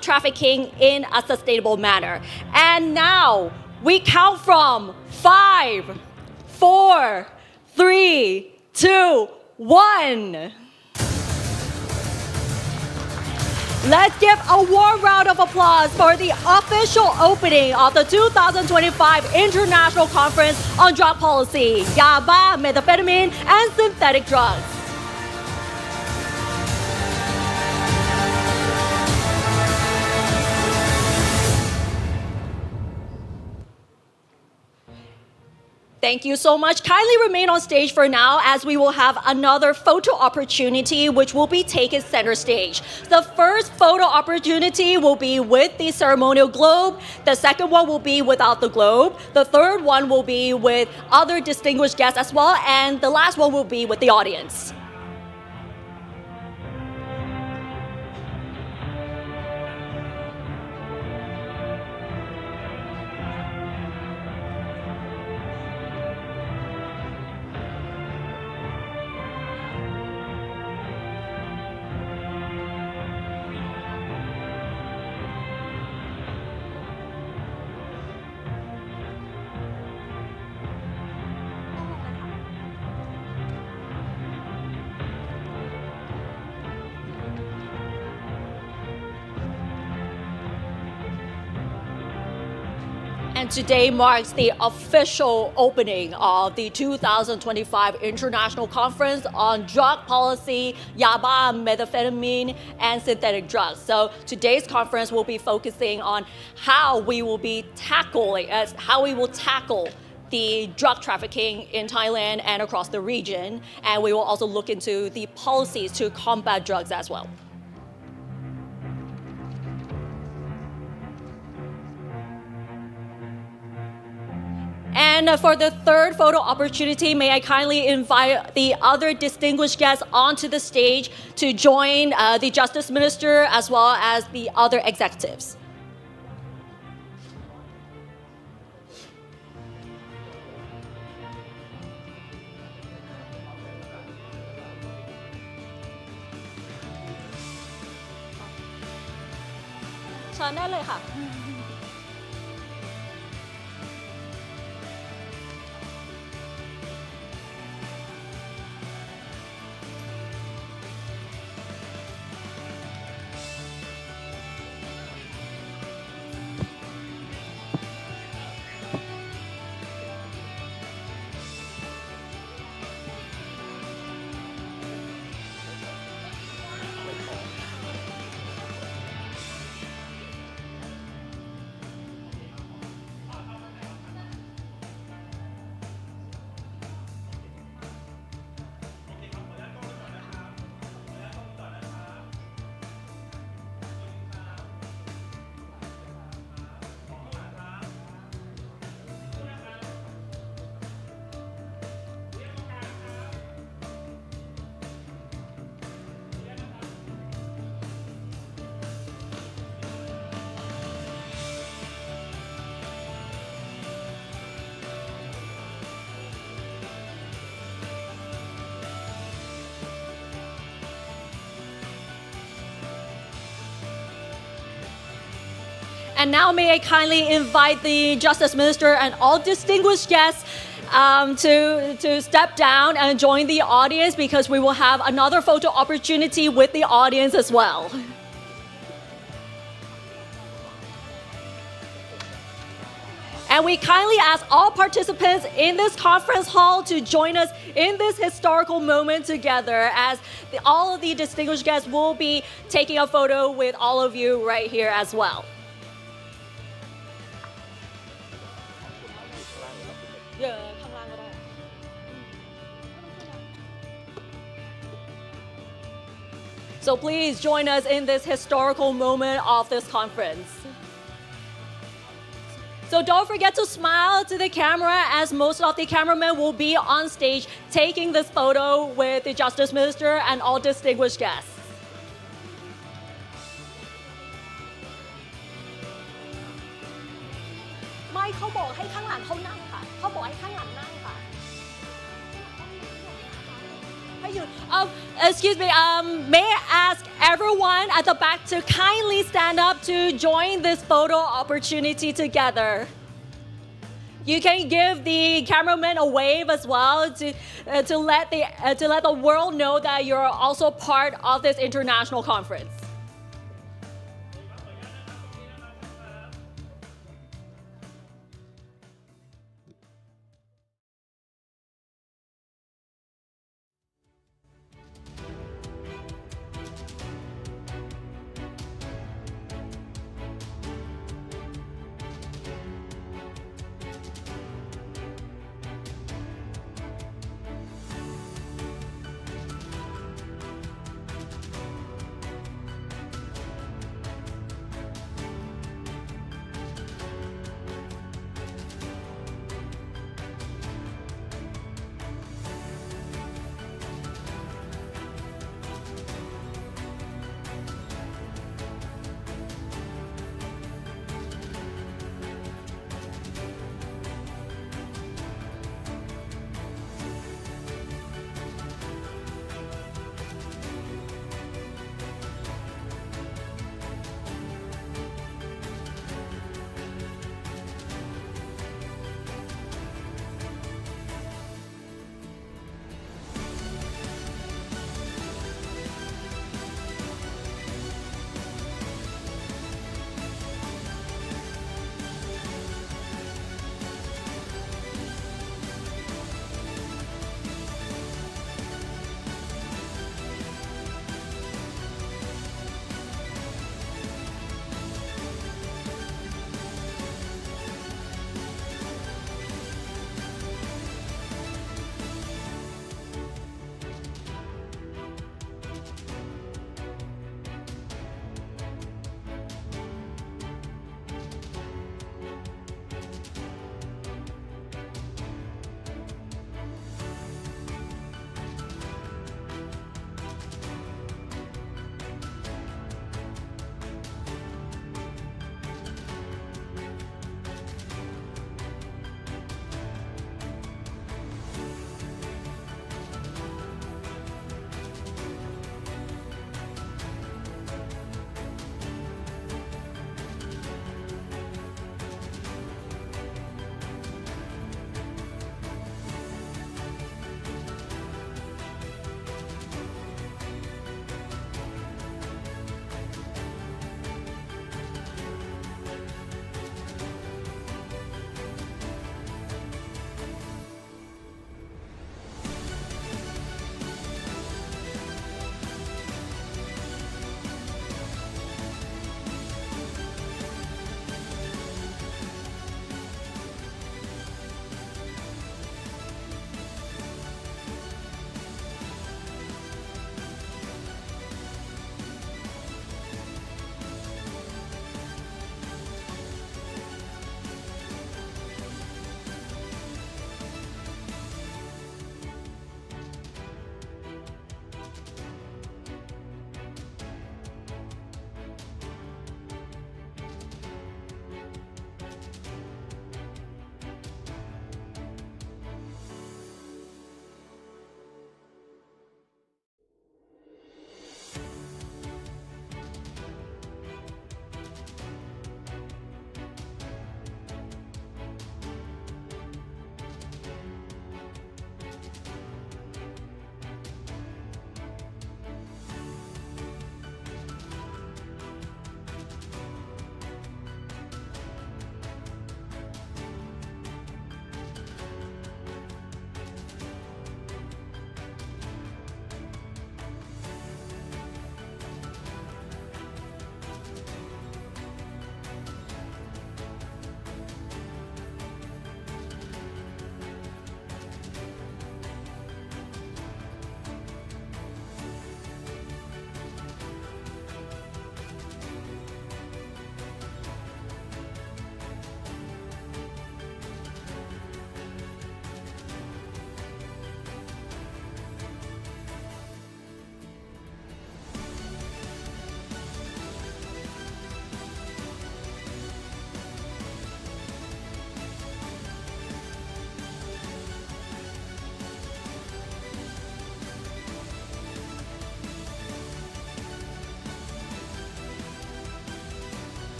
trafficking in a sustainable manner. And now we count from 5, 4, 3, 2, 1. Let's give a warm round of applause for the official opening of the 2025 International Conference on Drug Policy, YABA, Methamphetamine, and Synthetic Drugs. Thank you so much. Kindly remain on stage for now as we will have another photo opportunity which will be taken center stage. The first photo opportunity will be with the ceremonial globe. The second one will be without the globe. The third one will be with other distinguished guests as well. And the last one will be with the audience. And today marks the official opening of the 2025 International Conference on Drug Policy, YABA, Methamphetamine, and Synthetic Drugs. So today's conference will be focusing on how we will tackle the drug trafficking in Thailand and across the region. And we will also look into the policies to combat drugs as well. And for the third photo opportunity, may I kindly invite the other distinguished guests onto the stage to join the Justice Minister as well as the other executives. And now may I kindly invite the Justice Minister and all distinguished guests to step down and join the audience because we will have another photo opportunity with the audience as well. And we kindly ask all participants in this conference hall to join us in this historical moment together as all of the distinguished guests will be taking a photo with all of you right here as well. So please join us in this historical moment of this conference. So don't forget to smile to the camera, as most of the cameramen will be on stage taking this photo with the Justice Minister and all distinguished guests. ไม่เขาบอกให้ข้างหลังเขานั่งค่ะเขาบอกให้ข้างหลังนั่งค่ะ Excuse me, may I ask everyone at the back to kindly stand up to join this photo opportunity together. You can give the cameraman a wave as well to let the world know that you're also part of this international conference.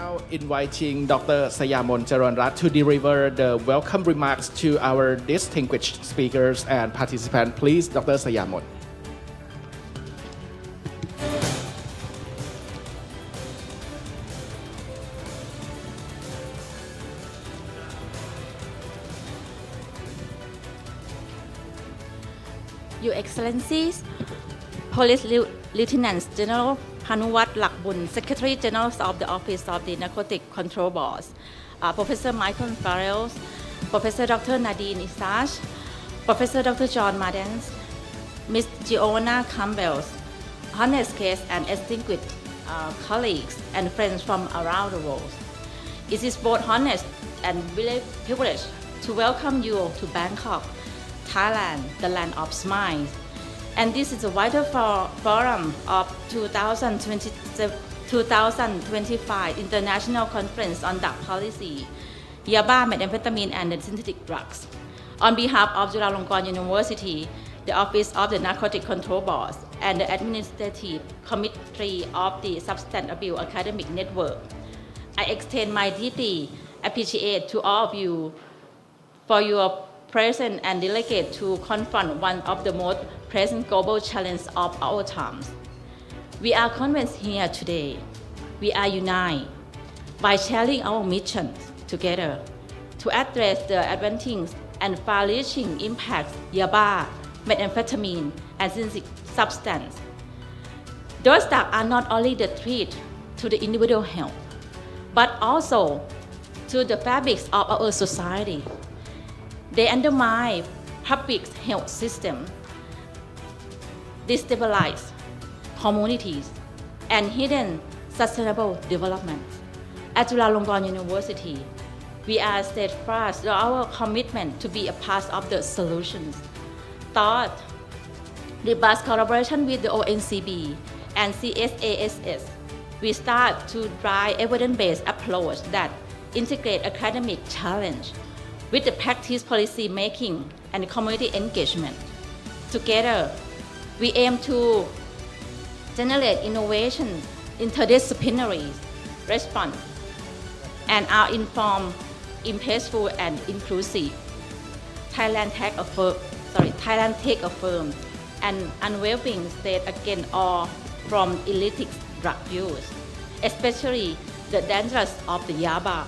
now inviting Dr. Sayamon Charanrat to deliver the welcome remarks to our distinguished speakers and participants. Please, Dr. Sayamon. Your Excellencies, Police Lieutenant General Panuwat Lakbun, Secretary General of the Office of the Narcotic Control Board, Professor Michael Farrell, Professor Dr. Nadine Isach, Professor Dr. John Madens, Ms. Giovanna Campbell, honest guests and distinguished colleagues and friends from around the world. It is both honest and really privileged to welcome you to Bangkok, Thailand, the land of smiles. And this is a vital forum of 2025 International Conference on Drug Policy, YABA, Methamphetamine, and the synthetic drugs. On behalf of Chulalongkorn University, the Office of the Narcotic Control Board, and the Administrative Committee of the Substance Abuse Academic Network, I extend my deeply appreciation to all of you for your presence and delegate to confront one of the most present global challenges of our times. We are convinced here today. We are united by sharing our mission together to address the advancing and far-reaching impacts YABA, methamphetamine, and synthetic substances. Those drugs are not only the threat to the individual health, but also to the fabrics of our society. They undermine public health system, destabilize communities, and hidden sustainable development. At Chulalongkorn University, we are steadfast in our commitment to be a part of the solutions. Third, robust collaboration with the ONCB and CSASS, we start to drive evidence-based approach that integrate academic challenge with the practice policy making and community engagement. Together, we aim to generate innovation, interdisciplinary response, and are informed, impactful, and inclusive. Thailand take a firm and unwavering stand against all from illicit drug use, especially the dangers of the YABA.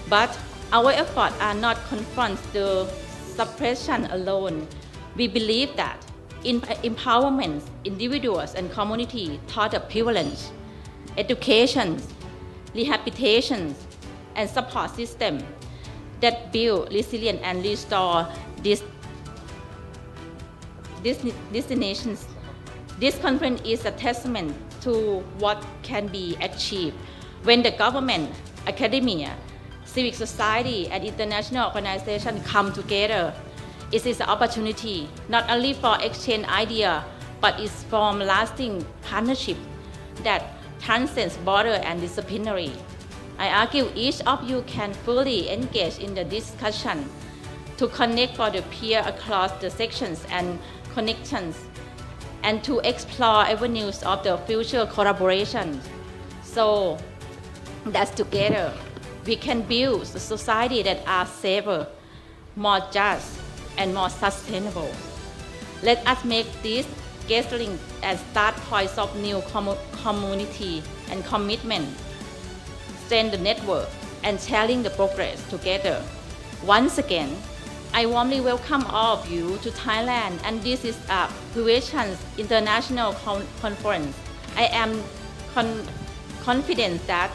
But our efforts are not confined to suppression alone. We believe that empowerment individuals and community toward the prevalence, education, rehabilitation, and support system that build resilience and restore these destinations. This conference is a testament to what can be achieved when the government, academia, civic society, and international organizations come together. It is an opportunity not only for exchange ideas, but it's from lasting partnership that transcends border and disciplinary. I argue each of you can fully engage in the discussion to connect for the peer across the sections and connections, and to explore avenues of the future collaboration, so that together we can build a society that are safer, more just, and more sustainable. Let us make this gathering as start points of new community and commitment, strengthen the network, and sharing the progress together. Once again, I warmly welcome all of you to Thailand, and this is a Prevention International Conference. I am confident that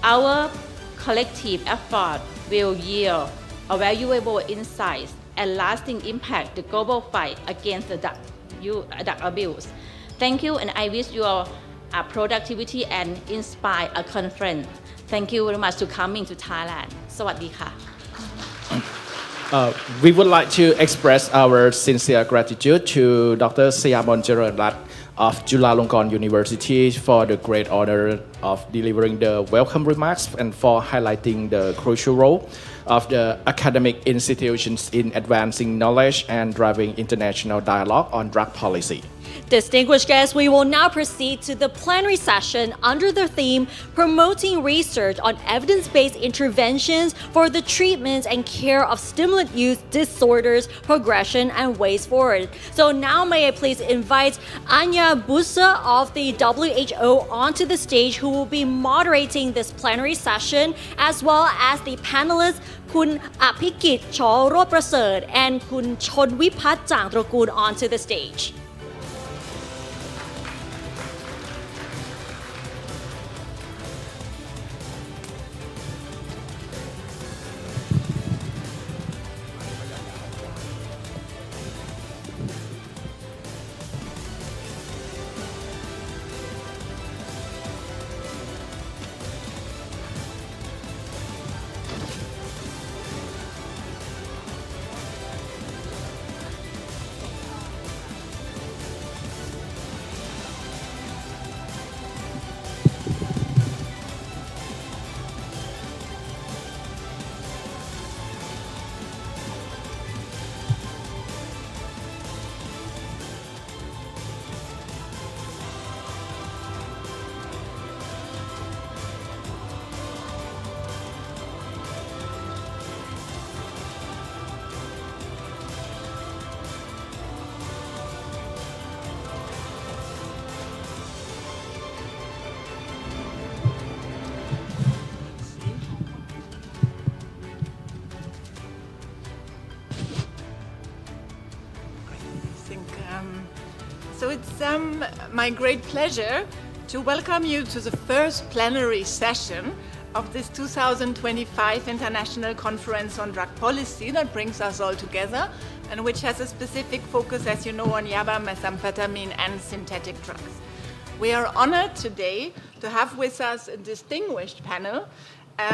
our collective effort will yield a valuable insights and lasting impact the global fight against the drug abuse. Thank you, and I wish you productivity and inspire a conference. Thank you very much for coming to Thailand. สวัสดีค่ะ We would like to express our sincere gratitude to Dr. Sayamon Charanrat of Chulalongkorn University for the great honor of delivering the welcome remarks and for highlighting the crucial role of the academic institutions in advancing knowledge and driving international dialogue on drug policy. Distinguished guests, we will now proceed to the plenary session under the theme Promoting Research on Evidence-Based Interventions for the Treatment and Care of Stimulant Use Disorders, Progression and Ways Forward. So now may I please invite Anya Busa of the WHO onto the stage, who will be moderating this plenary session, as well as the panelists คุณอภิกิจ ชโรจน์ประเสริฐ and คุณชนวิพัฒน์ จ่างตระกูล onto the stage. So it's my great pleasure to welcome you to the first plenary session of this 2025 International Conference on Drug Policy that brings us all together and which has a specific focus, as you know, on YABA, methamphetamine, and synthetic drugs. We are honored today to have with us a distinguished panel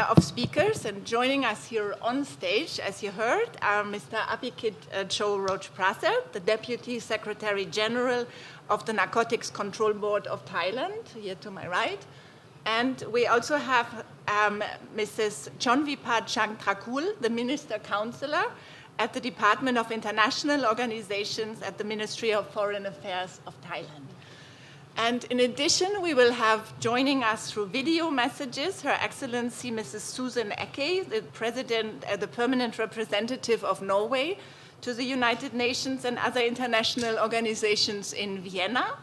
of speakers, and joining us here on stage, as you heard, are Mr. Abhikit Chowroch-Prasert, the Deputy Secretary General of the Narcotics Control Board of Thailand, here to my right. And we also have Mrs. Chonvipat Changthrakul, the Minister Counselor at the Department of International Organizations at the Ministry of Foreign Affairs of Thailand. And in addition, we will have joining us through video messages Her Excellency Mrs. Susan Eke, the Permanent Representative of Norway to the United Nations and other international organizations in Vienna,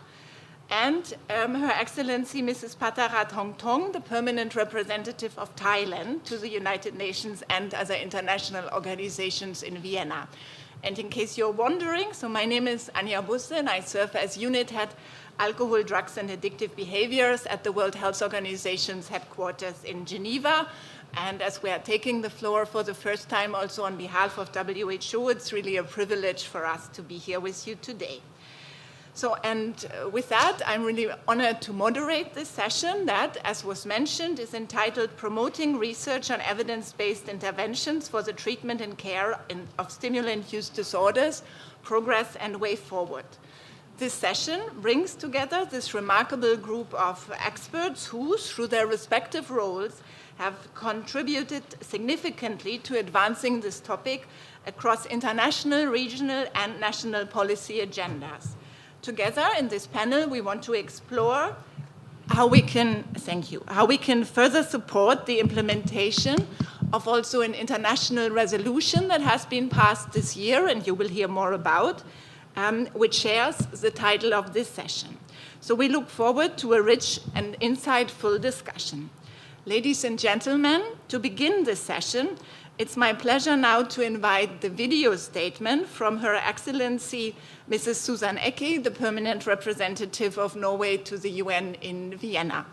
and Her Excellency Mrs. Patarat Hongtong, the Permanent Representative of Thailand to the United Nations and other international organizations in Vienna. And in case you're wondering, so my name is Anya Busse, and I serve as Unit Head Alcohol, Drugs, and Addictive Behaviors at the World Health Organization's headquarters in Geneva. And as we are taking the floor for the first time also on behalf of WHO, it's really a privilege for us to be here with you today. So, and with that, I'm really honored to moderate this session that, as was mentioned, is entitled Promoting Research on Evidence-Based Interventions for the Treatment and Care of Stimulant Use Disorders, Progress and Way Forward. This session brings together this remarkable group of experts who, through their respective roles, have contributed significantly to advancing this topic across international, regional, and national policy agendas. Together in this panel, we want to explore how we can further support the implementation of also an international resolution that has been passed this year, and you will hear more about, which shares the title of this session. So we look forward to a rich and insightful discussion. Ladies and gentlemen, to begin this session, it's my pleasure now to invite the video statement from Her Excellency Mrs. Susan Eke, the Permanent Representative of Norway to the UN in Vienna.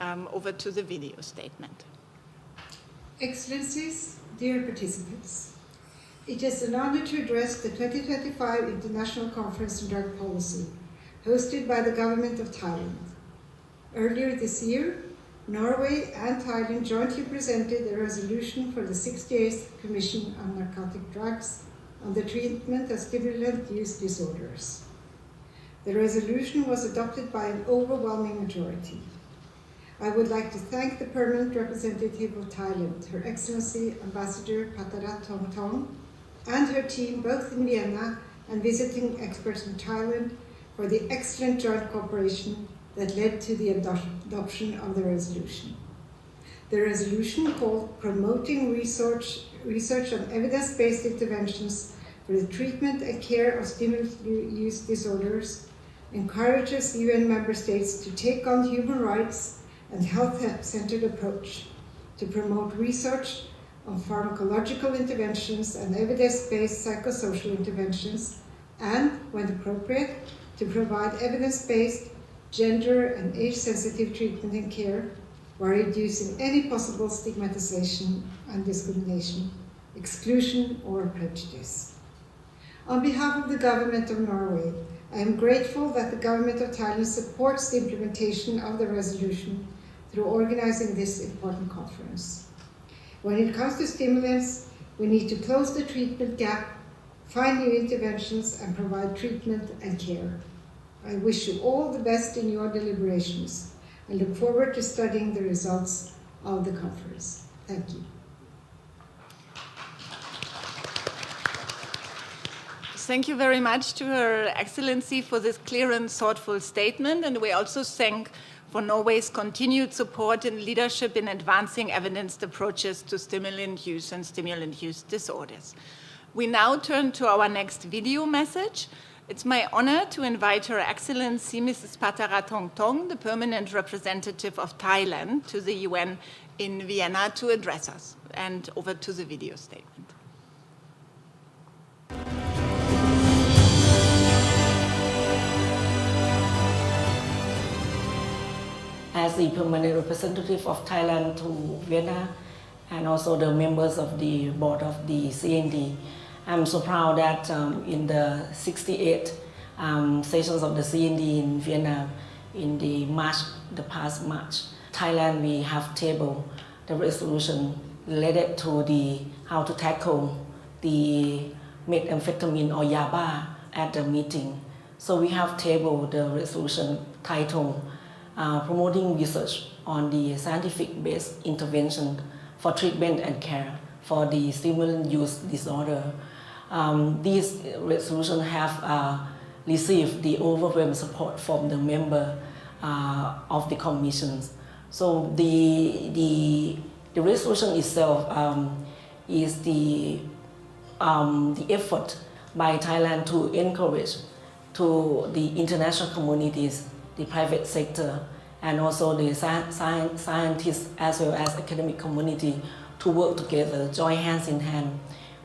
Over to the video statement. Excellencies, dear participants, it is an honor to address the 2025 International Conference on Drug Policy, hosted by the Government of Thailand. Earlier this year, Norway and Thailand jointly presented a resolution for the 68th Commission on Narcotic Drugs on the treatment of stimulant use disorders. The resolution was adopted by an overwhelming majority. I would like to thank the Permanent Representative of Thailand, Her Excellency Ambassador Patarat Hongtong, and her team both in Vienna and visiting experts from Thailand for the excellent joint cooperation that led to the adoption of the resolution. The resolution called Promoting Research on Evidence-Based Interventions for the Treatment and Care of Stimulant Use Disorders encourages UN member states to take on human rights and health-centered approach to promote research on pharmacological interventions and evidence-based psychosocial interventions, and, when appropriate, to provide evidence-based, gender and age-sensitive treatment and care while reducing any possible stigmatization and discrimination, exclusion or prejudice. On behalf of the Government of Norway, I am grateful that the Government of Thailand supports the implementation of the resolution through organizing this important conference. When it comes to stimulants, we need to close the treatment gap, find new interventions, and provide treatment and care. I wish you all the best in your deliberations and look forward to studying the results of the conference. Thank you. Thank you very much to Her Excellency for this clear and thoughtful statement, and we also thank for Norway's continued support and leadership in advancing evidence approaches to stimulant use and stimulant use disorders. We now turn to our next video message. It's my honor to invite Her Excellency Mrs. Patarathong, the permanent representative of Thailand to the UN in Vienna, to address us. And over to the video statement. As the permanent representative of Thailand to Vienna and also the members of the board of the CND, I'm so proud that in the 68 sessions of the CND in Vienna in the past March, Thailand, we have tabled the resolution related to how to tackle the methamphetamine or YABA at the meeting. So we have tabled the resolution titled Promoting Research on the Scientific-Based Intervention for Treatment and Care for the Stimulant Use Disorder. These resolutions have received the overwhelming support from the member of the commissions. So the resolution itself is the effort by Thailand to encourage to the international communities, the private sector, and also the scientists as well as academic community to work together, join hands in hand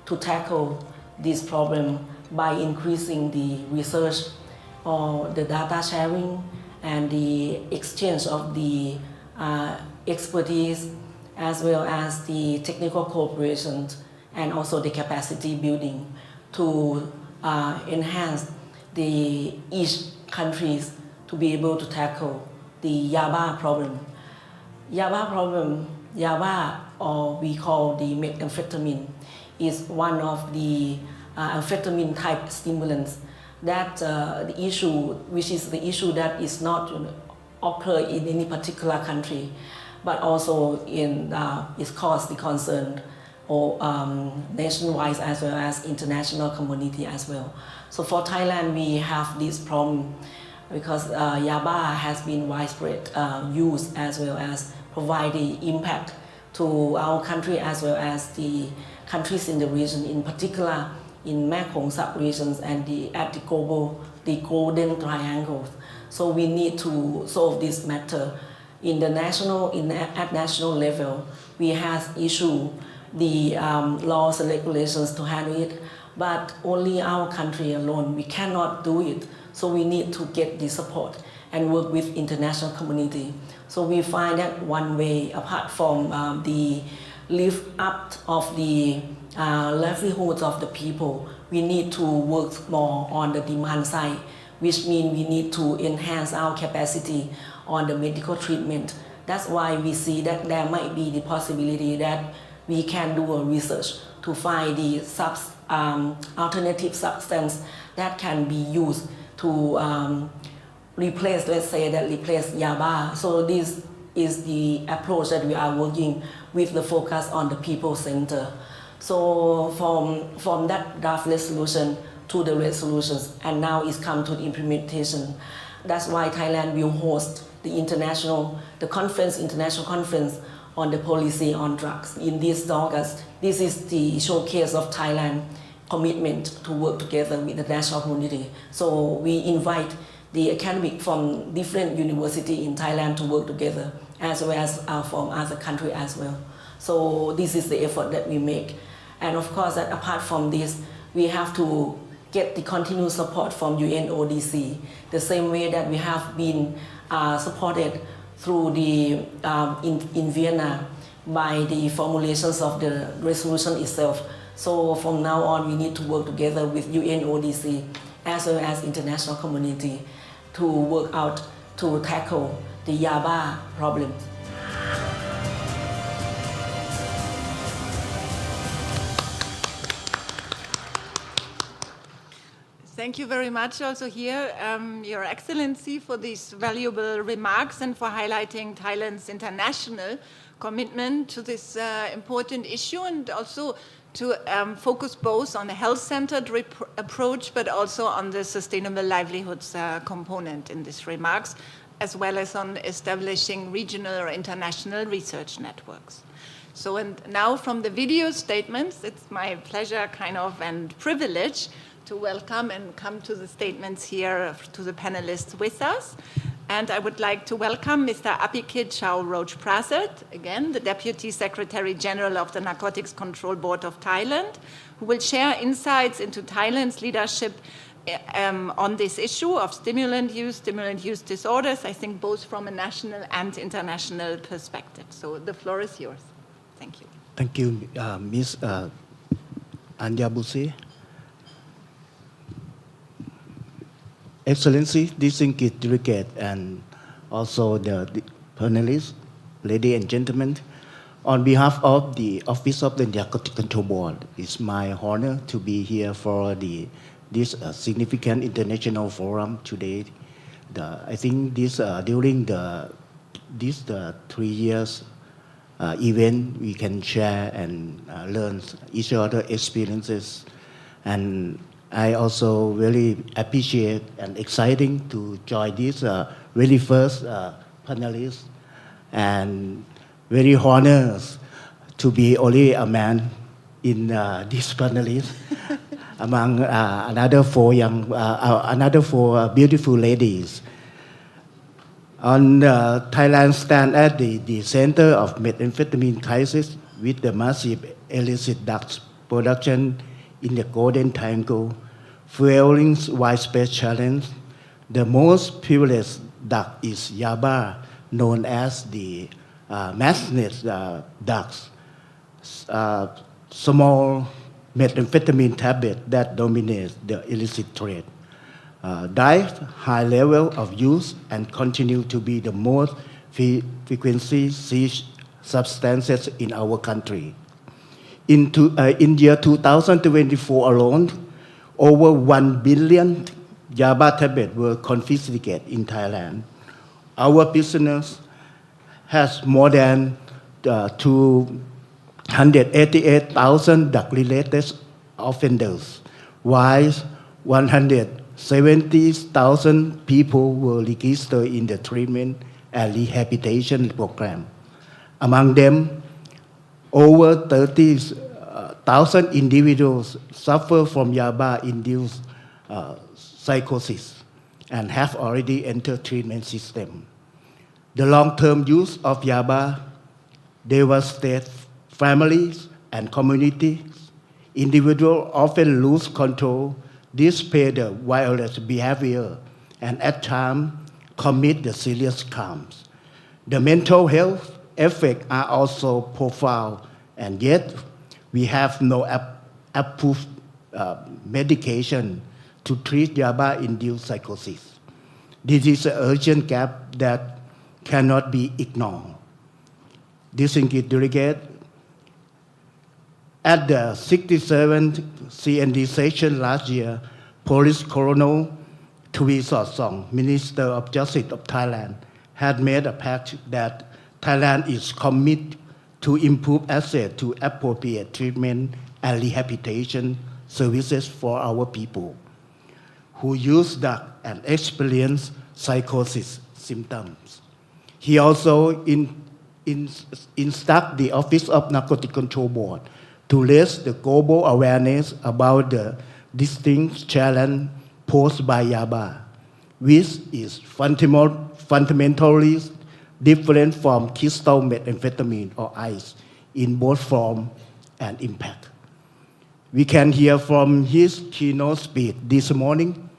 to tackle this problem by increasing the research or the data sharing and the exchange of the expertise as well as the technical cooperation and also the capacity building to enhance each countries to be able to tackle the YABA problem. YABA, or we call the methamphetamine, is one of the amphetamine type stimulants that the issue, which is the issue that is not occur in any particular country, but also is caused the concern or nationwide as well as international community as well. So for Thailand, we have this problem because YABA has been widespread use as well as provide the impact to our country as well as the countries in the region, in particular in Mekong sub-regions and at the Golden Triangle. So we need to solve this matter. At national level, we have issued the laws and regulations to handle it, but only our country alone, we cannot do it. So we need to get the support and work with international community. So we find that one way, apart from the lift up of the livelihoods of the people, we need to work more on the demand side, which means we need to enhance our capacity on the medical treatment. That's why we see that there might be the possibility that we can do a research to find the alternative substance that can be used to replace, let's say, replace YABA. So this is the approach that we are working with the focus on the people center. So from that draft resolution, to the resolutions, and now it's come to the implementation. That's why Thailand will host the international conference on the policy on drugs in this August. This is the showcase of Thailand commitment to work together with the national community. So we invite the academic from different universities in Thailand to work together, as well as from other countries as well. So this is the effort that we make. And of course, that apart from this, we have to get the continued support from UNODC, the same way that we have been supported through the in Vienna by the formulations of the resolution itself. So from now on, we need to work together with UNODC as well as international community to work out to tackle the YABA problem. Thank you very much also here, Your Excellency, for these valuable remarks and for highlighting Thailand's international commitment to this important issue, and also to focus both on the health-centered approach but also on the sustainable livelihoods component in these remarks, as well as on establishing regional or international research networks. So, and now from the video statements, it's my pleasure and privilege to welcome and come to the statements here to the panelists with us. And I would like to welcome Mr. Apikit Chao Roach Prasad, again, the Deputy Secretary General of the Narcotics Control Board of Thailand, who will share insights into Thailand's leadership on this issue of stimulant use disorders, I think both from a national and international perspective. So the floor is yours. Thank you. Thank you, Ms. Anya Busi. Excellency, distinguished delegate, and also the panelists, ladies and gentlemen, on behalf of the Office of the Narcotics Control Board, it's my honor to be here for this significant international forum today. I think this during this 3 years event, we can share and learn each other experiences, and I also really appreciate and exciting to join this very first panelist, and very honored to be only a man in this panelist among another four beautiful ladies. Thailand stands at the center of methamphetamine crisis with the massive illicit drugs production in the Golden Triangle, fueling widespread challenge. The most prevalent drug is YABA, known as the mass-net drugs, small methamphetamine tablet that dominates the illicit trade. Drive high level of use and continue to be the most frequently seized substances in our country. In year 2024 alone, over 1 billion YABA tablets were confiscated in Thailand. Our prisoners has more than 288,000 drug-related offenders, while 170,000 people were registered in the treatment and rehabilitation program. Among them, over 30,000 individuals suffer from YABA-induced psychosis and have already entered treatment system. The long-term use of YABA devastates families and communities. Individuals often lose control, display the violent behavior, and at times commit the serious crimes. The mental health effects are also profound, and yet we have no approved medication to treat YABA-induced psychosis. This is an urgent gap that cannot be ignored. Distinguished delegate, at the 67th CND session last year, Police Colonel Thwisot, Minister of Justice of Thailand, had made a pact that Thailand is committed to improve access to appropriate treatment and rehabilitation services for our people who use drug and experience psychosis symptoms. He also instructed the Office of Narcotic Control Board to raise the global awareness about the distinct challenge posed by YABA, which is fundamentally different from crystal methamphetamine or ice in both form and impact. We can hear from his keynote speech this morning.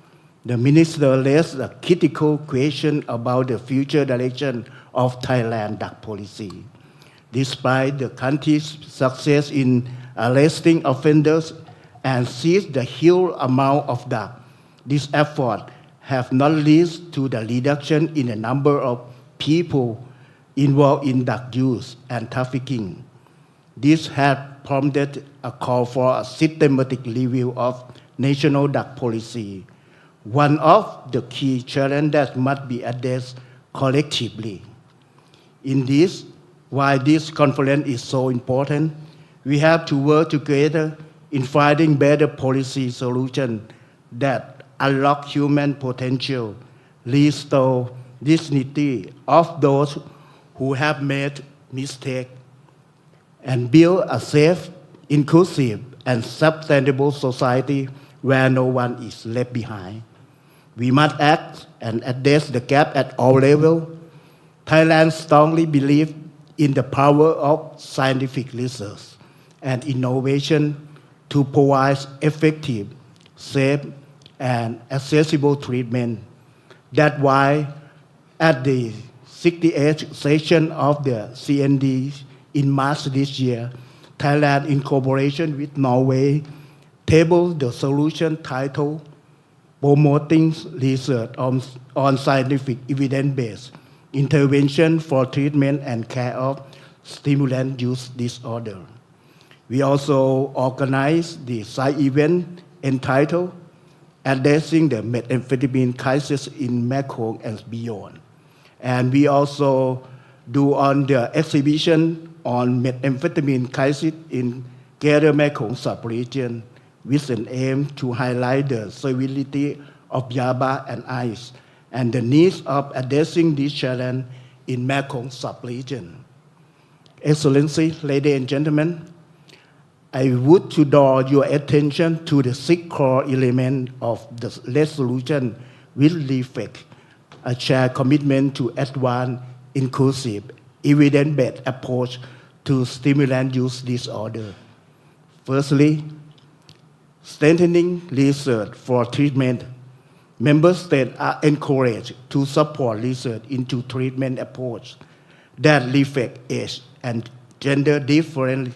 The minister raised a critical question about the future direction of Thailand drug policy. Despite the country's success in arresting offenders and seized the huge amount of drug, this effort have not led to the reduction in the number of people involved in drug use and trafficking. This has prompted a call for a systematic review of national drug policy, one of the key challenges that must be addressed collectively. Why this conference is so important, we have to work together in finding better policy solutions that unlock human potential, restore dignity of those who have made mistakes, and build a safe, inclusive, and sustainable society where no one is left behind. We must act and address the gap at all levels. Thailand strongly believes in the power of scientific research and innovation to provide effective, safe, and accessible treatment. That's why at the 68th session of the CND in March this year, Thailand, in cooperation with Norway, tabled the solution titled Promoting Research on Scientific Evidence-Based Intervention for Treatment and Care of Stimulant Use Disorder. We also organized the side event entitled Addressing the Methamphetamine Crisis in Mekong and Beyond. And we also do on the exhibition on methamphetamine crisis in Greater Mekong sub-region with an aim to highlight the severity of YABA and ice and the needs of addressing this challenge in Mekong sub-region. Excellency, ladies and gentlemen, I would to draw your attention to the 6 core elements of the resolution which reflect a shared commitment to advance inclusive, evidence-based approach to stimulant use disorder. Firstly, strengthening research for treatment. Member states are encouraged to support research into treatment approach that reflect age and gender differently,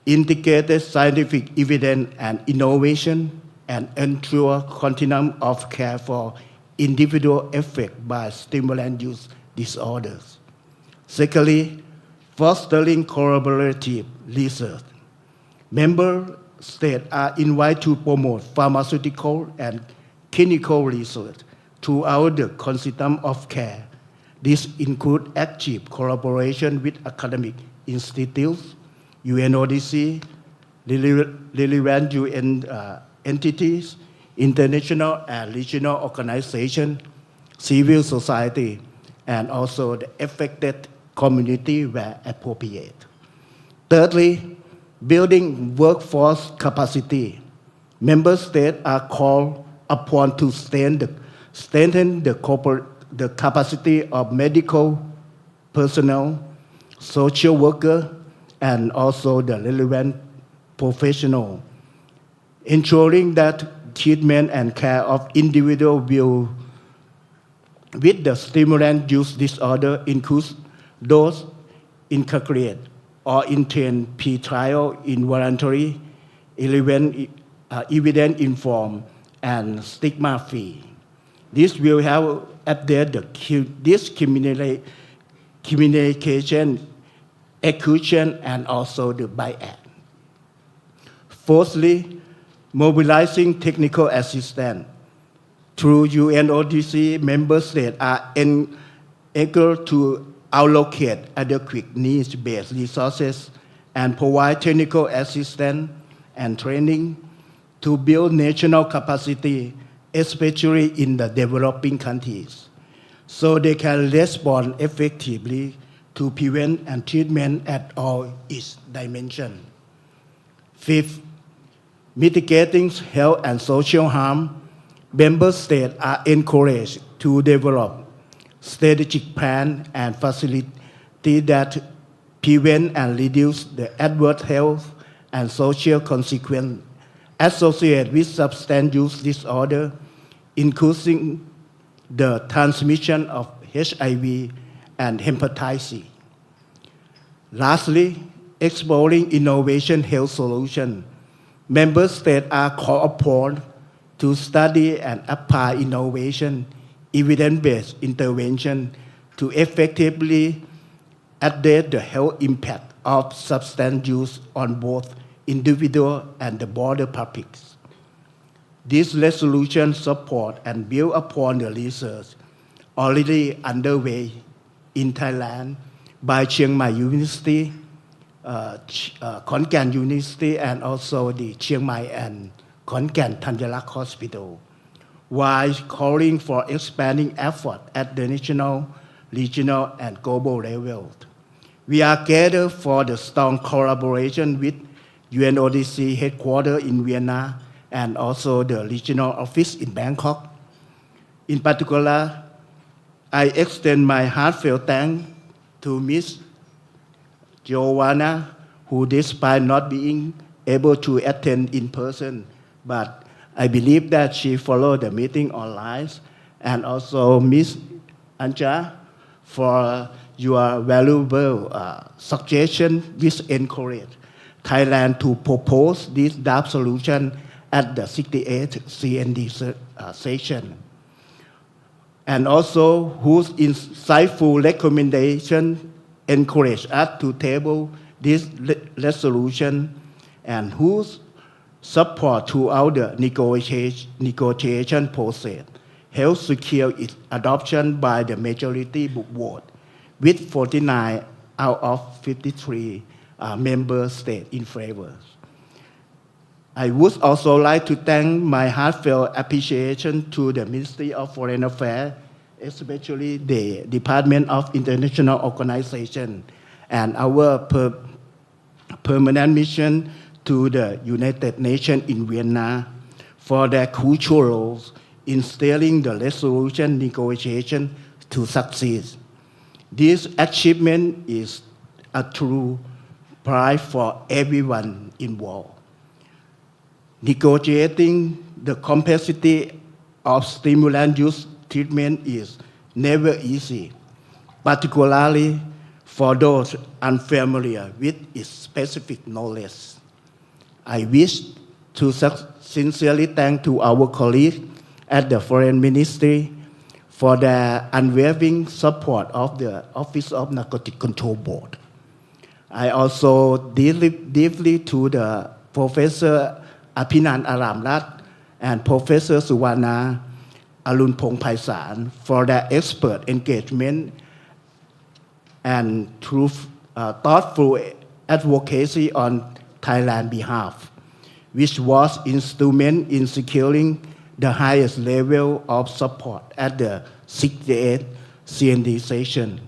integrated scientific evidence and innovation, and ensure continuum of care for individual affected by stimulant use disorders. Secondly, fostering collaborative research. Member states are invited to promote pharmaceutical and clinical research throughout the continuum of care. This includes active collaboration with academic institutes, UNODC, relevant UN entities, international and regional organizations, civil society, and also the affected community where appropriate. Thirdly, building workforce capacity. Member states are called upon to strengthen the capacity of medical personnel, social workers, and also the relevant professionals, ensuring that treatment and care of individuals with the stimulant use disorder includes those incarcerated or interned pre-trial involuntary, evidence-informed, and stigma-free. This will help address the communication, execution, and also the bias. Fourthly, mobilizing technical assistance. Through UNODC, member states are eager to allocate adequate needs-based resources and provide technical assistance and training to build national capacity, especially in the developing countries, so they can respond effectively to prevent and treatment at all its dimensions. Fifth, mitigating health and social harm. Member states are encouraged to develop strategic plans and facilities that prevent and reduce the adverse health and social consequences associated with substance use disorder, including the transmission of HIV and hepatitis C. Lastly, exploring innovation health solutions. Member states are called upon to study and apply innovation, evidence-based intervention to effectively address the health impact of substance use on both individual and the broader public. This resolution support and build upon the research already underway in Thailand by Chiang Mai University, Khon Kaen University, and also the Chiang Mai and Khon Kaen Thanyalak Hospital, while calling for expanding effort at the national, regional, and global level. We are gathered for the strong collaboration with UNODC headquarters in Vienna and also the regional office in Bangkok. In particular, I extend my heartfelt thanks to Ms. Giovanna, who despite not being able to attend in person, but I believe that she followed the meeting online, and also Ms. Anja for your valuable suggestion which encourage Thailand to propose this draft solution at the 68th CND session, and also whose insightful recommendation encourage us to table this resolution, and whose support throughout the negotiation process helped secure its adoption by the majority vote, with 49 out of 53 member states in favor. I would also like to thank my heartfelt appreciation to the Ministry of Foreign Affairs, especially the Department of International Organization, and our permanent mission to the United Nations in Vienna for their crucial roles in steering the resolution negotiation to succeed. This achievement is a true pride for everyone involved. Negotiating the complexity of stimulant use treatment is never easy, particularly for those unfamiliar with its specific knowledge. I wish to sincerely thank to our colleagues at the Foreign Ministry for their unwavering support of the Office of Narcotic Control Board. I also deeply to the Professor Aphinan Aramrat and Professor Suwana Arunpong Paisan for their expert engagement and thoughtful advocacy on Thailand's behalf, which was instrumental in securing the highest level of support at the 68th CND session.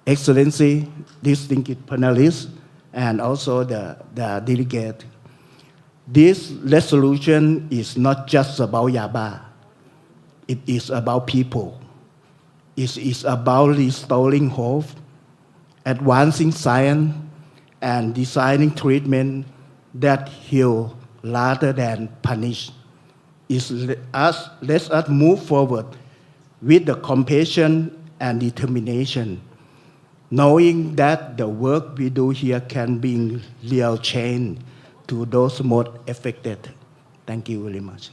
Excellency, distinguished panelists, and also the delegate, this resolution is not just about YABA. It is about people. It is about restoring hope, advancing science, and designing treatment that heal rather than punish. Let us move forward with the compassion and determination, knowing that the work we do here can bring real change to those most affected. Thank you very much.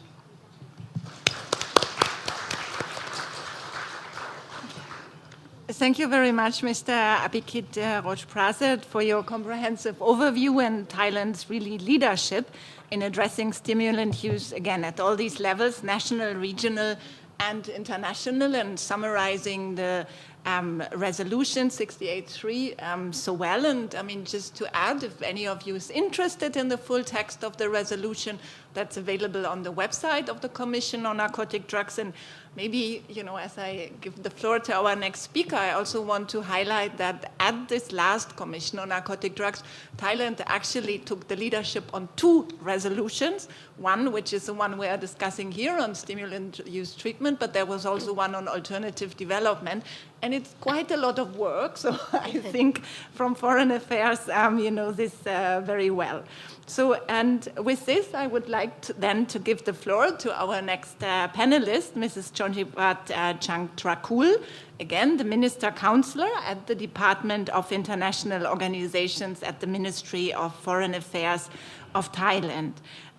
Thank you very much, Mr. Abhikit Rojprasad, for your comprehensive overview and Thailand's really leadership in addressing stimulant use, again, at all these levels, national, regional, and international, and summarizing the resolution 68.3 so well. And I mean, just to add, if any of you is interested in the full text of the resolution, that's available on the website of the Commission on Narcotic Drugs. And maybe, you know, as I give the floor to our next speaker, I also want to highlight that at this last Commission on Narcotic Drugs, Thailand actually took the leadership on 2 resolutions. One, which is the one we are discussing here on stimulant use treatment, but there was also one on alternative development. And it's quite a lot of work, so I think from Foreign Affairs, you know this very well. So, and with this, I would like then to give the floor to our next panelist, Mrs. Chonjiprat Changtrakul, again, the Minister Counselor at the Department of International Organizations at the Ministry of Foreign Affairs of Thailand.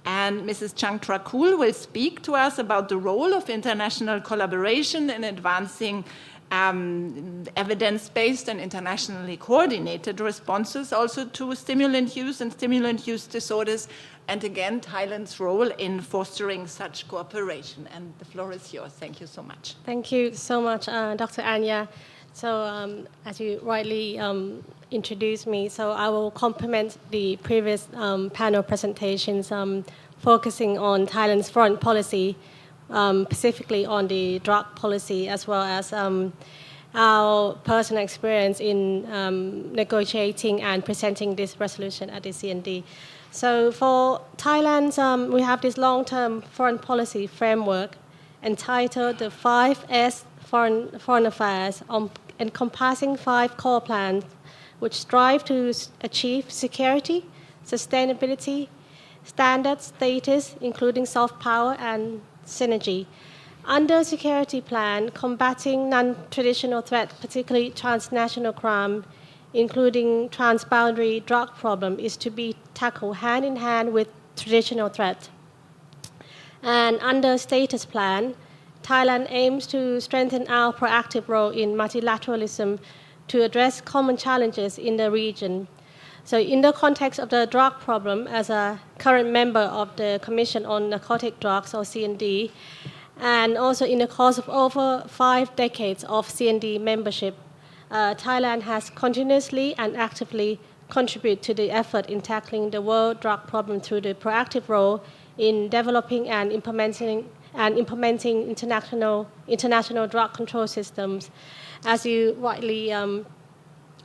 And Mrs. Changtrakul will speak to us about the role of international collaboration in advancing evidence-based and internationally coordinated responses also to stimulant use and stimulant use disorders, and again, Thailand's role in fostering such cooperation. And the floor is yours. Thank you so much. Thank you so much, Dr. Anya. So as you rightly introduced me, so I will complement the previous panel presentations focusing on Thailand's foreign policy, specifically on the drug policy, as well as our personal experience in negotiating and presenting this resolution at the CND. So for Thailand, we have this long-term foreign policy framework entitled the 5S Foreign Affairs, encompassing 5 core plans which strive to achieve security, sustainability, standard status, including soft power and synergy. Under security plan, combating non-traditional threats, particularly transnational crime, including transboundary drug problem, is to be tackled hand in hand with traditional threats. And under status plan, Thailand aims to strengthen our proactive role in multilateralism to address common challenges in the region. So in the context of the drug problem, as a current member of the Commission on Narcotic Drugs, or CND, and also in the course of over 5 decades of CND membership, Thailand has continuously and actively contributed to the effort in tackling the world drug problem through the proactive role in developing and implementing international drug control systems. As you rightly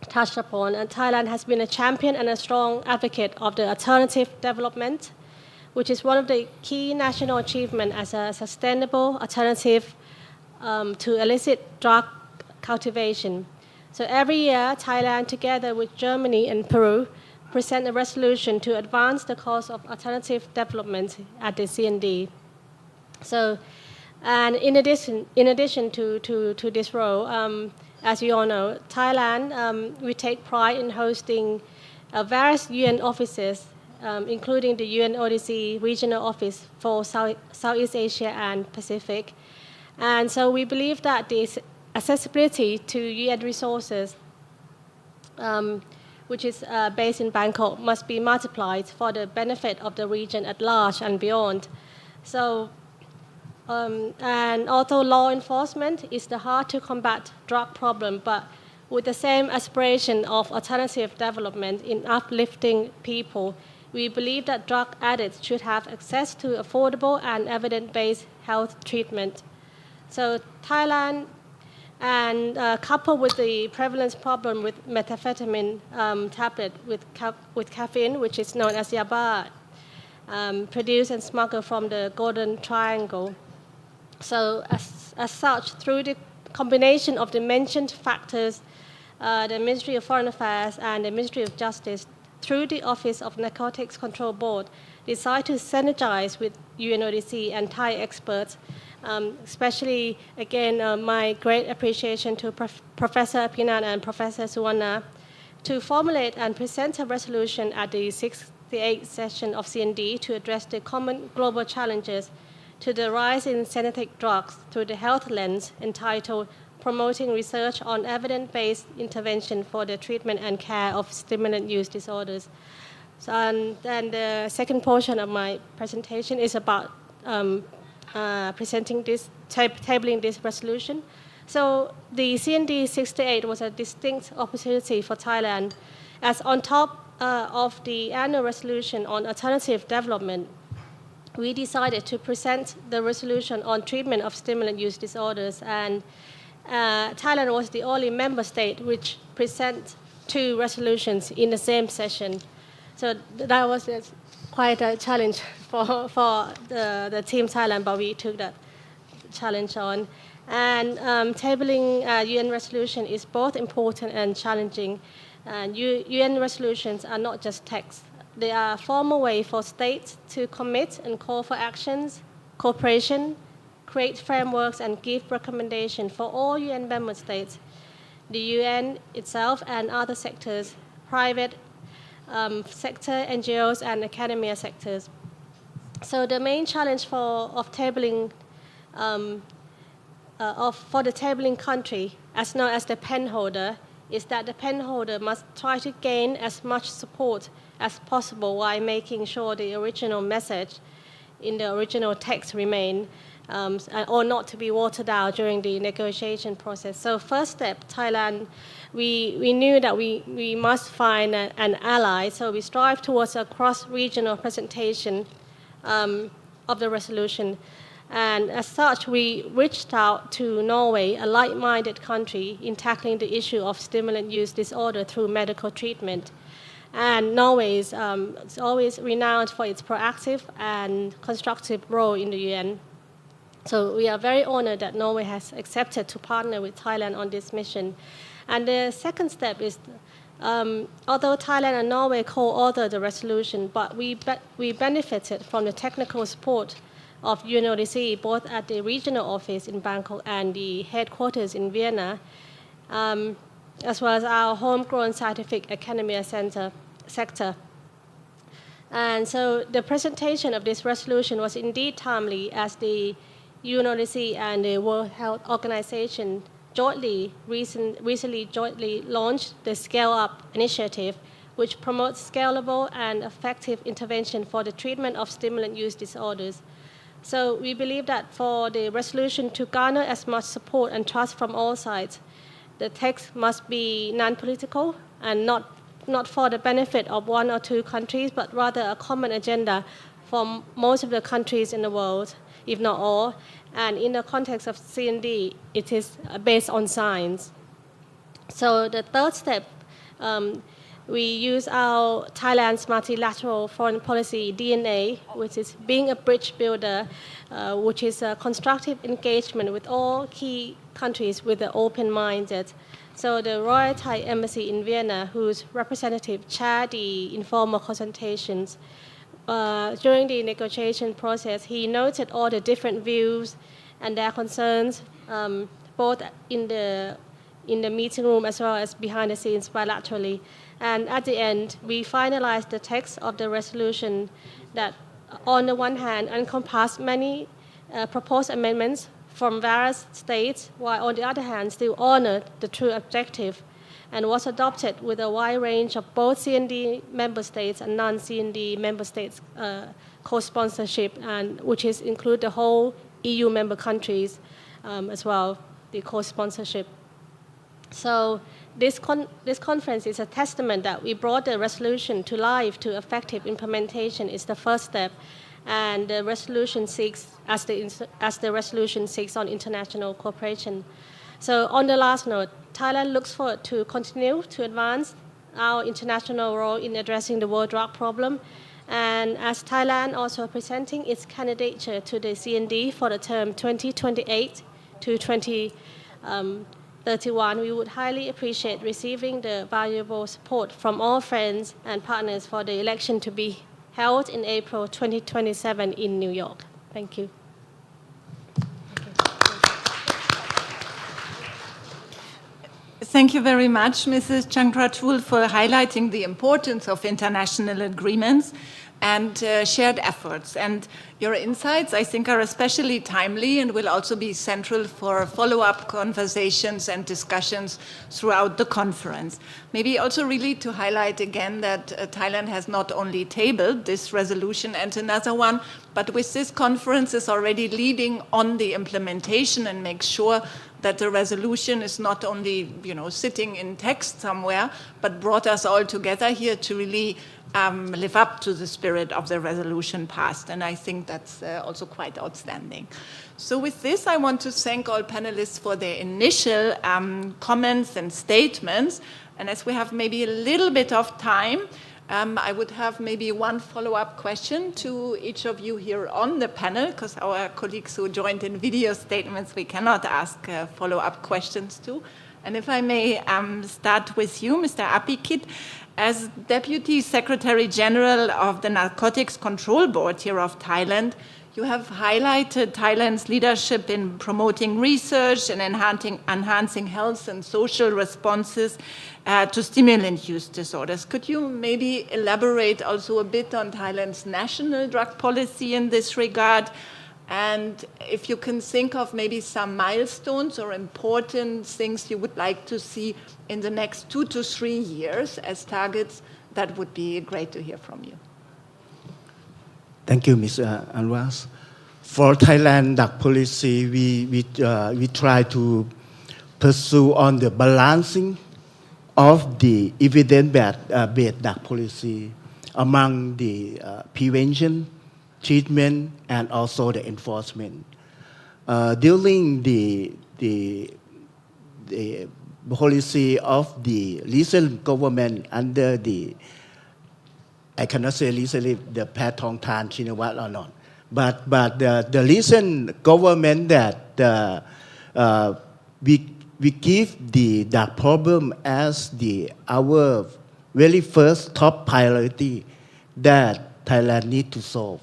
touched upon, Thailand has been a champion and a strong advocate of the alternative development, which is one of the key national achievements as a sustainable alternative to illicit drug cultivation. So every year, Thailand, together with Germany and Peru, present a resolution to advance the cause of alternative development at the CND. So, and in addition to this role, as you all know, Thailand, we take pride in hosting various UN offices, including the UNODC Regional Office for Southeast Asia and Pacific. And so we believe that the accessibility to UN resources, which is based in Bangkok, must be multiplied for the benefit of the region at large and beyond. So, and although law enforcement is the heart to combat drug problem, but with the same aspiration of alternative development in uplifting people, we believe that drug addicts should have access to affordable and evidence-based health treatment. So Thailand, and coupled with the prevalence problem with methamphetamine tablet with caffeine, which is known as YABA, produced and smuggled from the Golden Triangle. So as such, through the combination of the mentioned factors, the Ministry of Foreign Affairs and the Ministry of Justice, through the Office of Narcotics Control Board, decided to synergize with UNODC and Thai experts, especially, again, my great appreciation to Professor Pinan and Professor Suwarna, to formulate and present a resolution at the 68th session of CND to address the common global challenges to the rise in synthetic drugs through the health lens, entitled Promoting Research on Evidence-Based Intervention for the Treatment and Care of Stimulant Use Disorders. So, and then the second portion of my presentation is about presenting this, tabling this resolution. So the CND 68 was a distinct opportunity for Thailand, as on top of the annual resolution on alternative development, we decided to present the resolution on treatment of stimulant use disorders, and Thailand was the only member state which present 2 resolutions in the same session. So that was quite a challenge for the team Thailand, but we took that challenge on. And tabling UN resolution is both important and challenging. And UN resolutions are not just text. They are a formal way for states to commit and call for actions, cooperation, create frameworks, and give recommendations for all UN member states, the UN itself and other sectors, private sector, NGOs, and academia sectors. So the main challenge of tabling for the tabling country, as known as the pen holder, is that the pen holder must try to gain as much support as possible while making sure the original message in the original text remain or not to be watered down during the negotiation process. So first step, Thailand, we knew that we must find an ally, so we strive towards a cross-regional presentation of the resolution. And as such, we reached out to Norway, a like-minded country, in tackling the issue of stimulant use disorder through medical treatment. And Norway is always renowned for its proactive and constructive role in the UN. So we are very honored that Norway has accepted to partner with Thailand on this mission. And the second step is, although Thailand and Norway co-authored the resolution, but we benefited from the technical support of UNODC, both at the regional office in Bangkok and the headquarters in Vienna, as well as our homegrown scientific academia sector. And so the presentation of this resolution was indeed timely, as the UNODC and the World Health Organization recently jointly launched the Scale Up initiative, which promotes scalable and effective intervention for the treatment of stimulant use disorders. So we believe that for the resolution to garner as much support and trust from all sides, the text must be non-political and not for the benefit of 1 or 2 countries, but rather a common agenda for most of the countries in the world, if not all. And in the context of CND, it is based on science. So the third step, we use our Thailand's multilateral foreign policy DNA, which is being a bridge builder, which is a constructive engagement with all key countries with an open minded. So the Royal Thai Embassy in Vienna, whose representative chaired the informal consultations, during the negotiation process, he noted all the different views and their concerns, both in the meeting room as well as behind the scenes bilaterally. And at the end, we finalized the text of the resolution that, on the one hand, encompassed many proposed amendments from various states, while on the other hand, still honored the true objective, and was adopted with a wide range of both CND member states and non-CND member states co-sponsorship, and which include the whole EU member countries as well, the co-sponsorship. So this conference is a testament that we brought the resolution to life to effective implementation is the first step, and the resolution seeks, as the resolution seeks on international cooperation. So on the last note, Thailand looks forward to continue to advance our international role in addressing the world drug problem. And as Thailand also presenting its candidature to the CND for the term 2028 to 2031, we would highly appreciate receiving the valuable support from all friends and partners for the election to be held in April 2027 in New York. Thank you. Thank you very much, Mrs. Changrachul, for highlighting the importance of international agreements and shared efforts. And Your insights, I think, are especially timely and will also be central for follow-up conversations and discussions throughout the conference. Maybe also really to highlight again that Thailand has not only tabled this resolution and another one, but with this conference is already leading on the implementation and makes sure that the resolution is not only, sitting in text somewhere, but brought us all together here to really live up to the spirit of the resolution passed. And I think that's also quite outstanding. So with this, I want to thank all panelists for their initial comments and statements. And as we have maybe a little bit of time, I would have maybe one follow-up question to each of you here on the panel, because our colleagues who joined in video statements, we cannot ask follow-up questions to. And if I may start with you, Mr. Apikit, as Deputy Secretary General of the Narcotics Control Board here of Thailand, you have highlighted Thailand's leadership in promoting research and enhancing health and social responses to stimulant use disorders. Could you maybe elaborate also a bit on Thailand's national drug policy in this regard? And if you can think of maybe some milestones or important things you would like to see in the next 2 to 3 years as targets, that would be great to hear from you. Thank you, Mr. Anwas. For Thailand drug policy, we try to pursue on the balancing of the evidence-based drug policy among the prevention, treatment, and also the enforcement. During the policy of the recent government under the, I cannot say recently, the Pat Thong Tan Shinawat or not, but the recent government that we give the drug problem as our very first top priority that Thailand need to solve.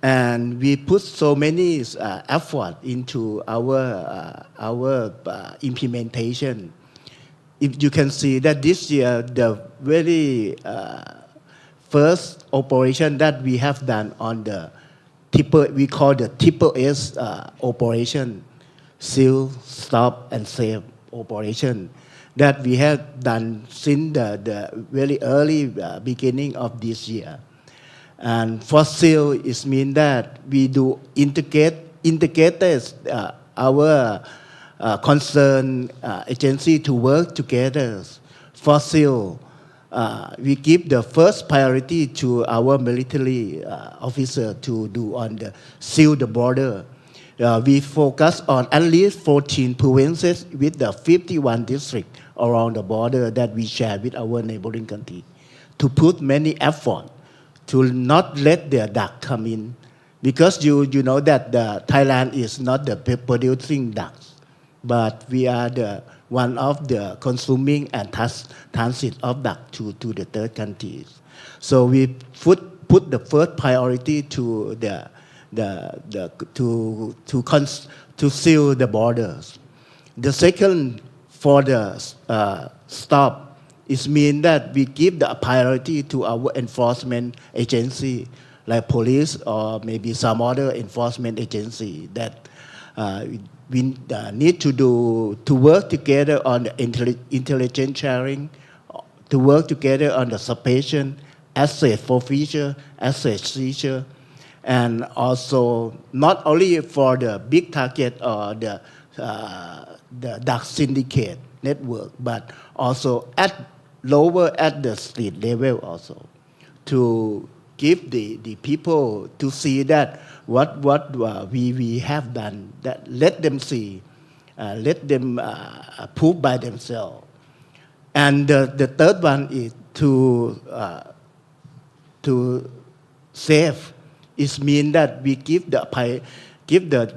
And we put so many effort into our implementation. If you can see that this year, the very first operation that we have done on the we call the triple S operation, seal, stop, and save operation, that we have done since the very early beginning of this year. And for seal, it means that we do integrated our concerned agency to work together. For seal, we give the first priority to our military officer to do on the seal the border. We focus on at least 14 provinces with the 51 districts around the border that we share with our neighboring country to put many effort to not let the drug come in, because you know that Thailand is not the producing drugs, but we are the one of the consuming and transit of drug to the third countries. So we put the first priority to to seal the borders. The second, for the stop, it means that we give the priority to our enforcement agency, like police or maybe some other enforcement agency, that we need to work together on the intelligence sharing, to work together on the suppression, asset forfeiture, asset seizure, and also not only for the big target or the drug syndicate network, but also lower at the street level also, to give the people to see that what we have done, that let them see, let them prove by themselves. And the third one is to save. It means that we give the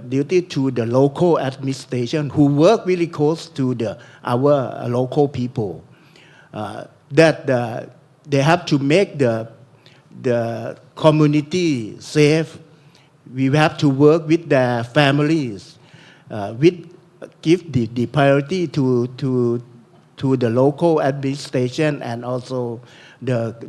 duty to the local administration who work really close to our local people, that they have to make the community safe. We have to work with their families, give the priority to the local administration and also the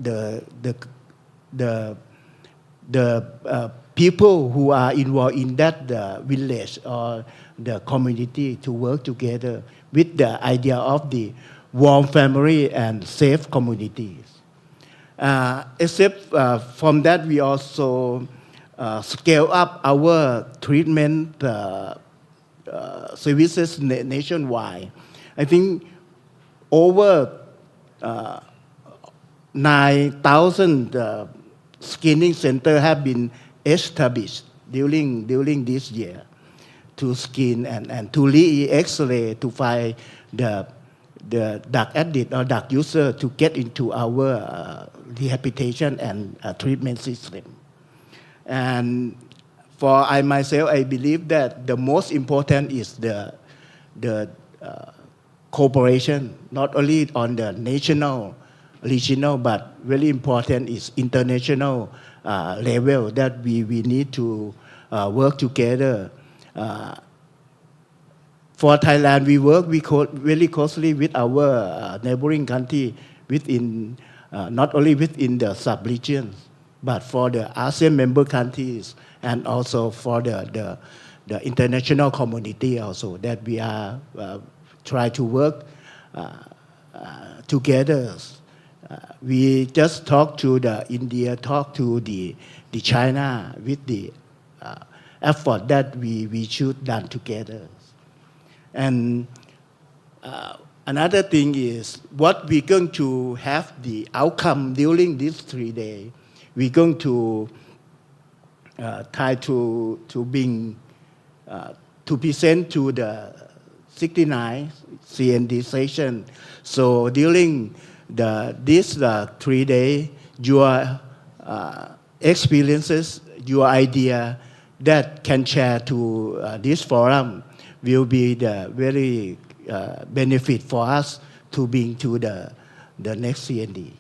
people who are involved in that village or the community to work together with the idea of the warm family and safe communities. Except from that, we also scale up our treatment services nationwide. I think over 9,000 screening centers have been established during this year to screen and to X-ray to find the drug addict or drug user to get into our rehabilitation and treatment system. And for I myself, I believe that the most important is the cooperation, not only on the national, regional, but very important is international level that we need to work together. For Thailand, we work very closely with our neighboring country within, not only within the sub-regions, but for the ASEAN member countries and also for the international community also, that we are try to work together. We just talk to the India, talk to the China with the effort that we should done together. And another thing is what we're going to have the outcome during these 3 days. We're going to try to bring to present to the 69 CND session. So during this 3 days, your experiences, your idea that can share to this forum will be the very benefit for us to bring to the next CND.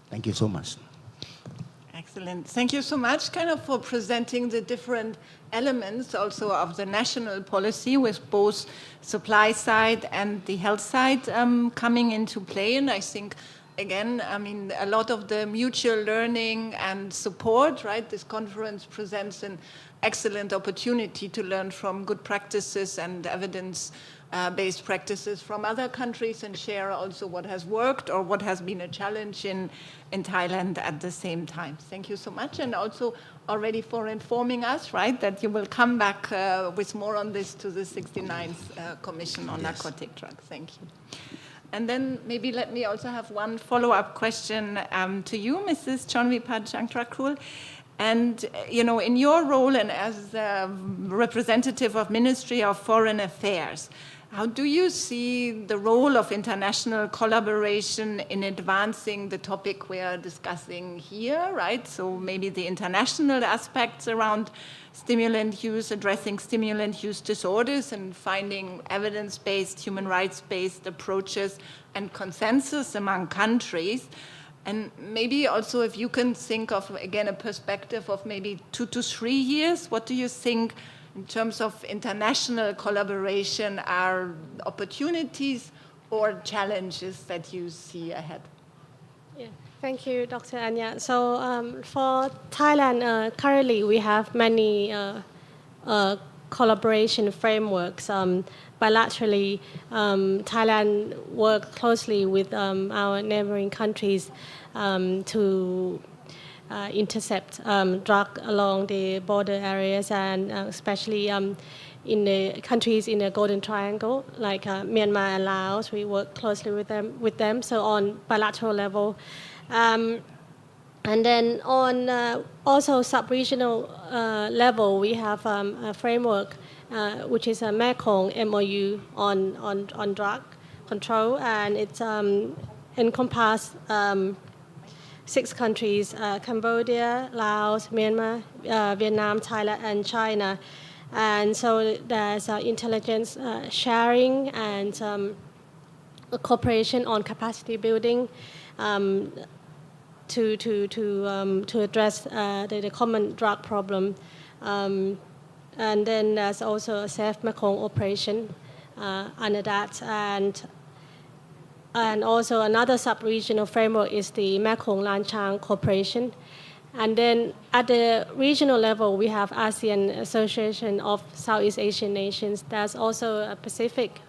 Thank you so much. Excellent. Thank you so much for presenting the different elements also of the national policy with both supply side and the health side coming into play. And I think, again, a lot of the mutual learning and support, right? This conference presents an excellent opportunity to learn from good practices and evidence-based practices from other countries and share also what has worked or what has been a challenge in Thailand at the same time. Thank you so much, and also already for informing us, right, that you will come back with more on this to the 69th Commission on Narcotic Drugs. Thank you. And then maybe let me also have one follow-up question to you, Mrs. Chonvipat Changtrakul. And, in your role and as a representative of Ministry of Foreign Affairs, how do you see the role of international collaboration in advancing the topic we are discussing here, right? So maybe the international aspects around stimulant use, addressing stimulant use disorders and finding evidence-based, human rights-based approaches and consensus among countries. And maybe also if you can think of, again, a perspective of maybe 2 to 3 years, what do you think in terms of international collaboration are opportunities or challenges that you see ahead? Yeah. Thank you, Dr. Anya. So for Thailand, currently we have many collaboration frameworks. Bilaterally, Thailand works closely with our neighboring countries to intercept drug along the border areas, and especially in the countries in the Golden Triangle, like Myanmar and Laos. We work closely with them. So on bilateral level. And then on also sub-regional level, we have a framework which is a Mekong MOU on drug control, and it's encompass 6 countries: Cambodia, Laos, Myanmar, Vietnam, Thailand, and China. And so there's intelligence sharing and a cooperation on capacity building to address the common drug problem. And then there's also a safe Mekong operation under that. And also another sub-regional framework is the Mekong Lan Chang Cooperation. And then at the regional level, we have ASEAN Association of Southeast Asian Nations. There's also a Pacific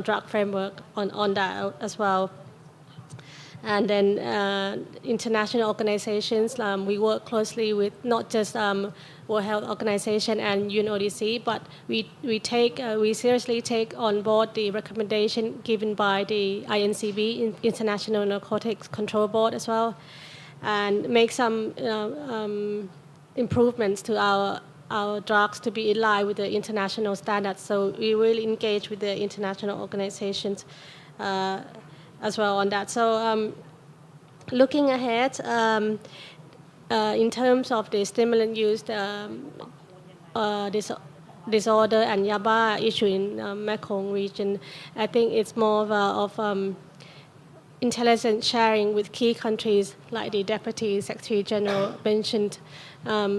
drug framework on that as well. And then international organizations, we work closely with not just World Health Organization and UNODC, but we seriously take on board the recommendation given by the INCB, International Narcotics Control Board as well, and make some improvements to our drugs to be in line with the international standards. So we really engage with the international organizations as well on that. So looking ahead, in terms of the stimulant use disorder and YABA issue in Mekong region, I think it's more of intelligence sharing with key countries, like the Deputy Secretary General mentioned,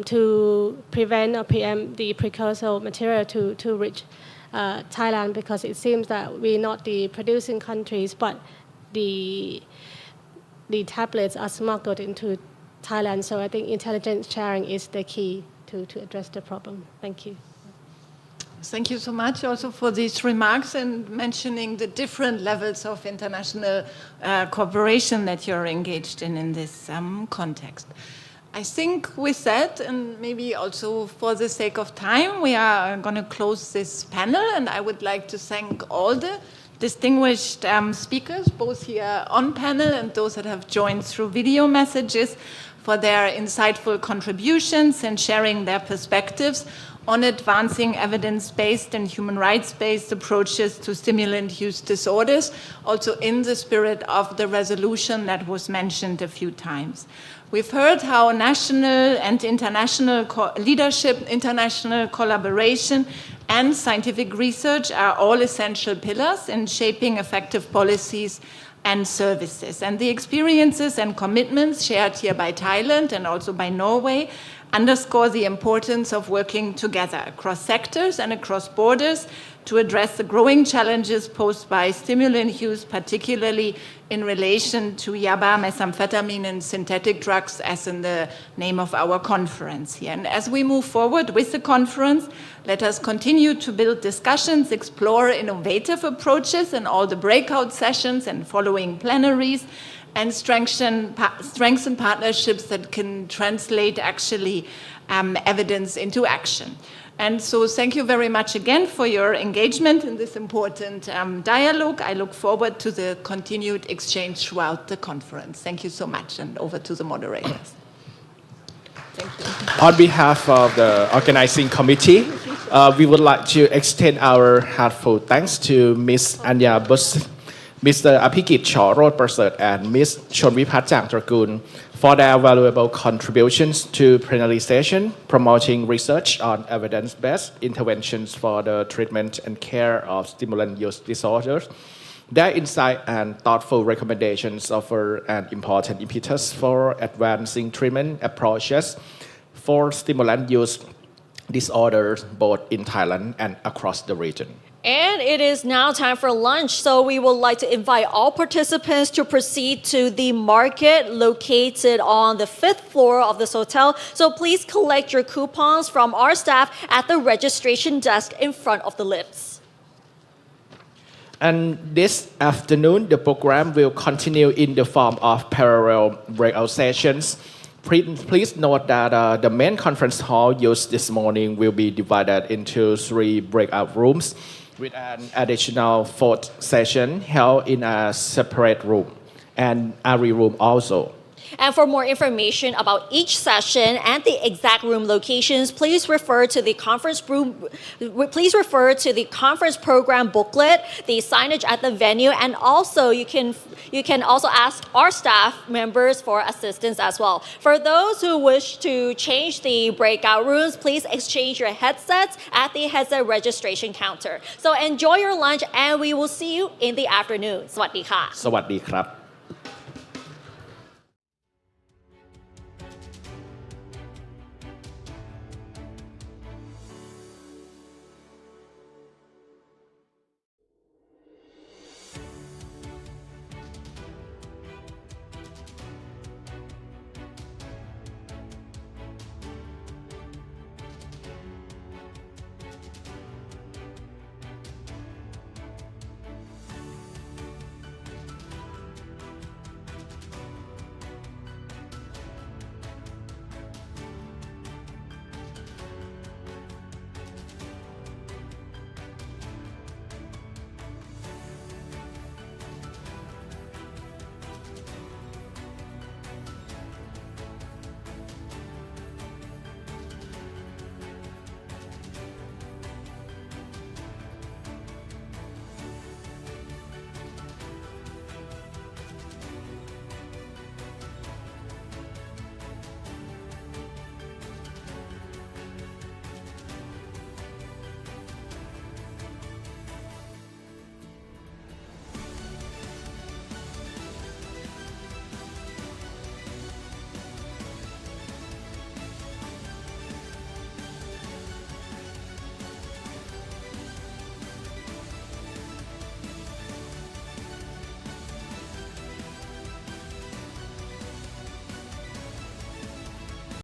to prevent or preempt the precursor material to reach Thailand, because it seems that we're not the producing countries, but the tablets are smuggled into Thailand. So I think intelligence sharing is the key to address the problem. Thank you. Thank you so much also for these remarks and mentioning the different levels of international cooperation that you're engaged in this context. I think with that, and maybe also for the sake of time, we are going to close this panel, and I would like to thank all the distinguished speakers, both here on panel and those that have joined through video messages, for their insightful contributions and sharing their perspectives on advancing evidence-based and human rights-based approaches to stimulant use disorders, also in the spirit of the resolution that was mentioned a few times. We've heard how national and international leadership, international collaboration, and scientific research are all essential pillars in shaping effective policies and services. And the experiences and commitments shared here by Thailand and also by Norway underscore the importance of working together across sectors and across borders to address the growing challenges posed by stimulant use, particularly in relation to YABA, methamphetamine, and synthetic drugs, as in the name of our conference here. And as we move forward with the conference, let us continue to build discussions, explore innovative approaches in all the breakout sessions and following plenaries, and strengthen partnerships that can translate actually evidence into action. And so thank you very much again for your engagement in this important dialogue. I look forward to the continued exchange throughout the conference. Thank you so much, and over to the moderators. Thank you. On behalf of the organizing committee, we would like to extend our heartfelt thanks to Ms. Anya Bus, Mr. Apikit Chorot Prasad, and Ms. Chonvipat Jangtrakul for their valuable contributions to plenary session promoting research on evidence-based interventions for the treatment and care of stimulant use disorders. Their insight and thoughtful recommendations offer an important impetus for advancing treatment approaches for stimulant use disorders both in Thailand and across the region. And it is now time for lunch, so we would like to invite all participants to proceed to the market located on the 5th floor of this hotel. So please collect your coupons from our staff at the registration desk in front of the lifts. And this afternoon, the program will continue in the form of parallel breakout sessions. Please note that the main conference hall used this morning will be divided into 3 breakout rooms, with an additional 4th session held in a separate room, and ARI room also. And for more information about each session and the exact room locations, please refer to the conference program booklet, the signage at the venue, and also you can also ask our staff members for assistance as well. For those who wish to change the breakout rooms, please exchange your headsets at the headset registration counter. So enjoy your lunch, and we will see you in the afternoon. สวัสดีค่ะ สวัสดีครับ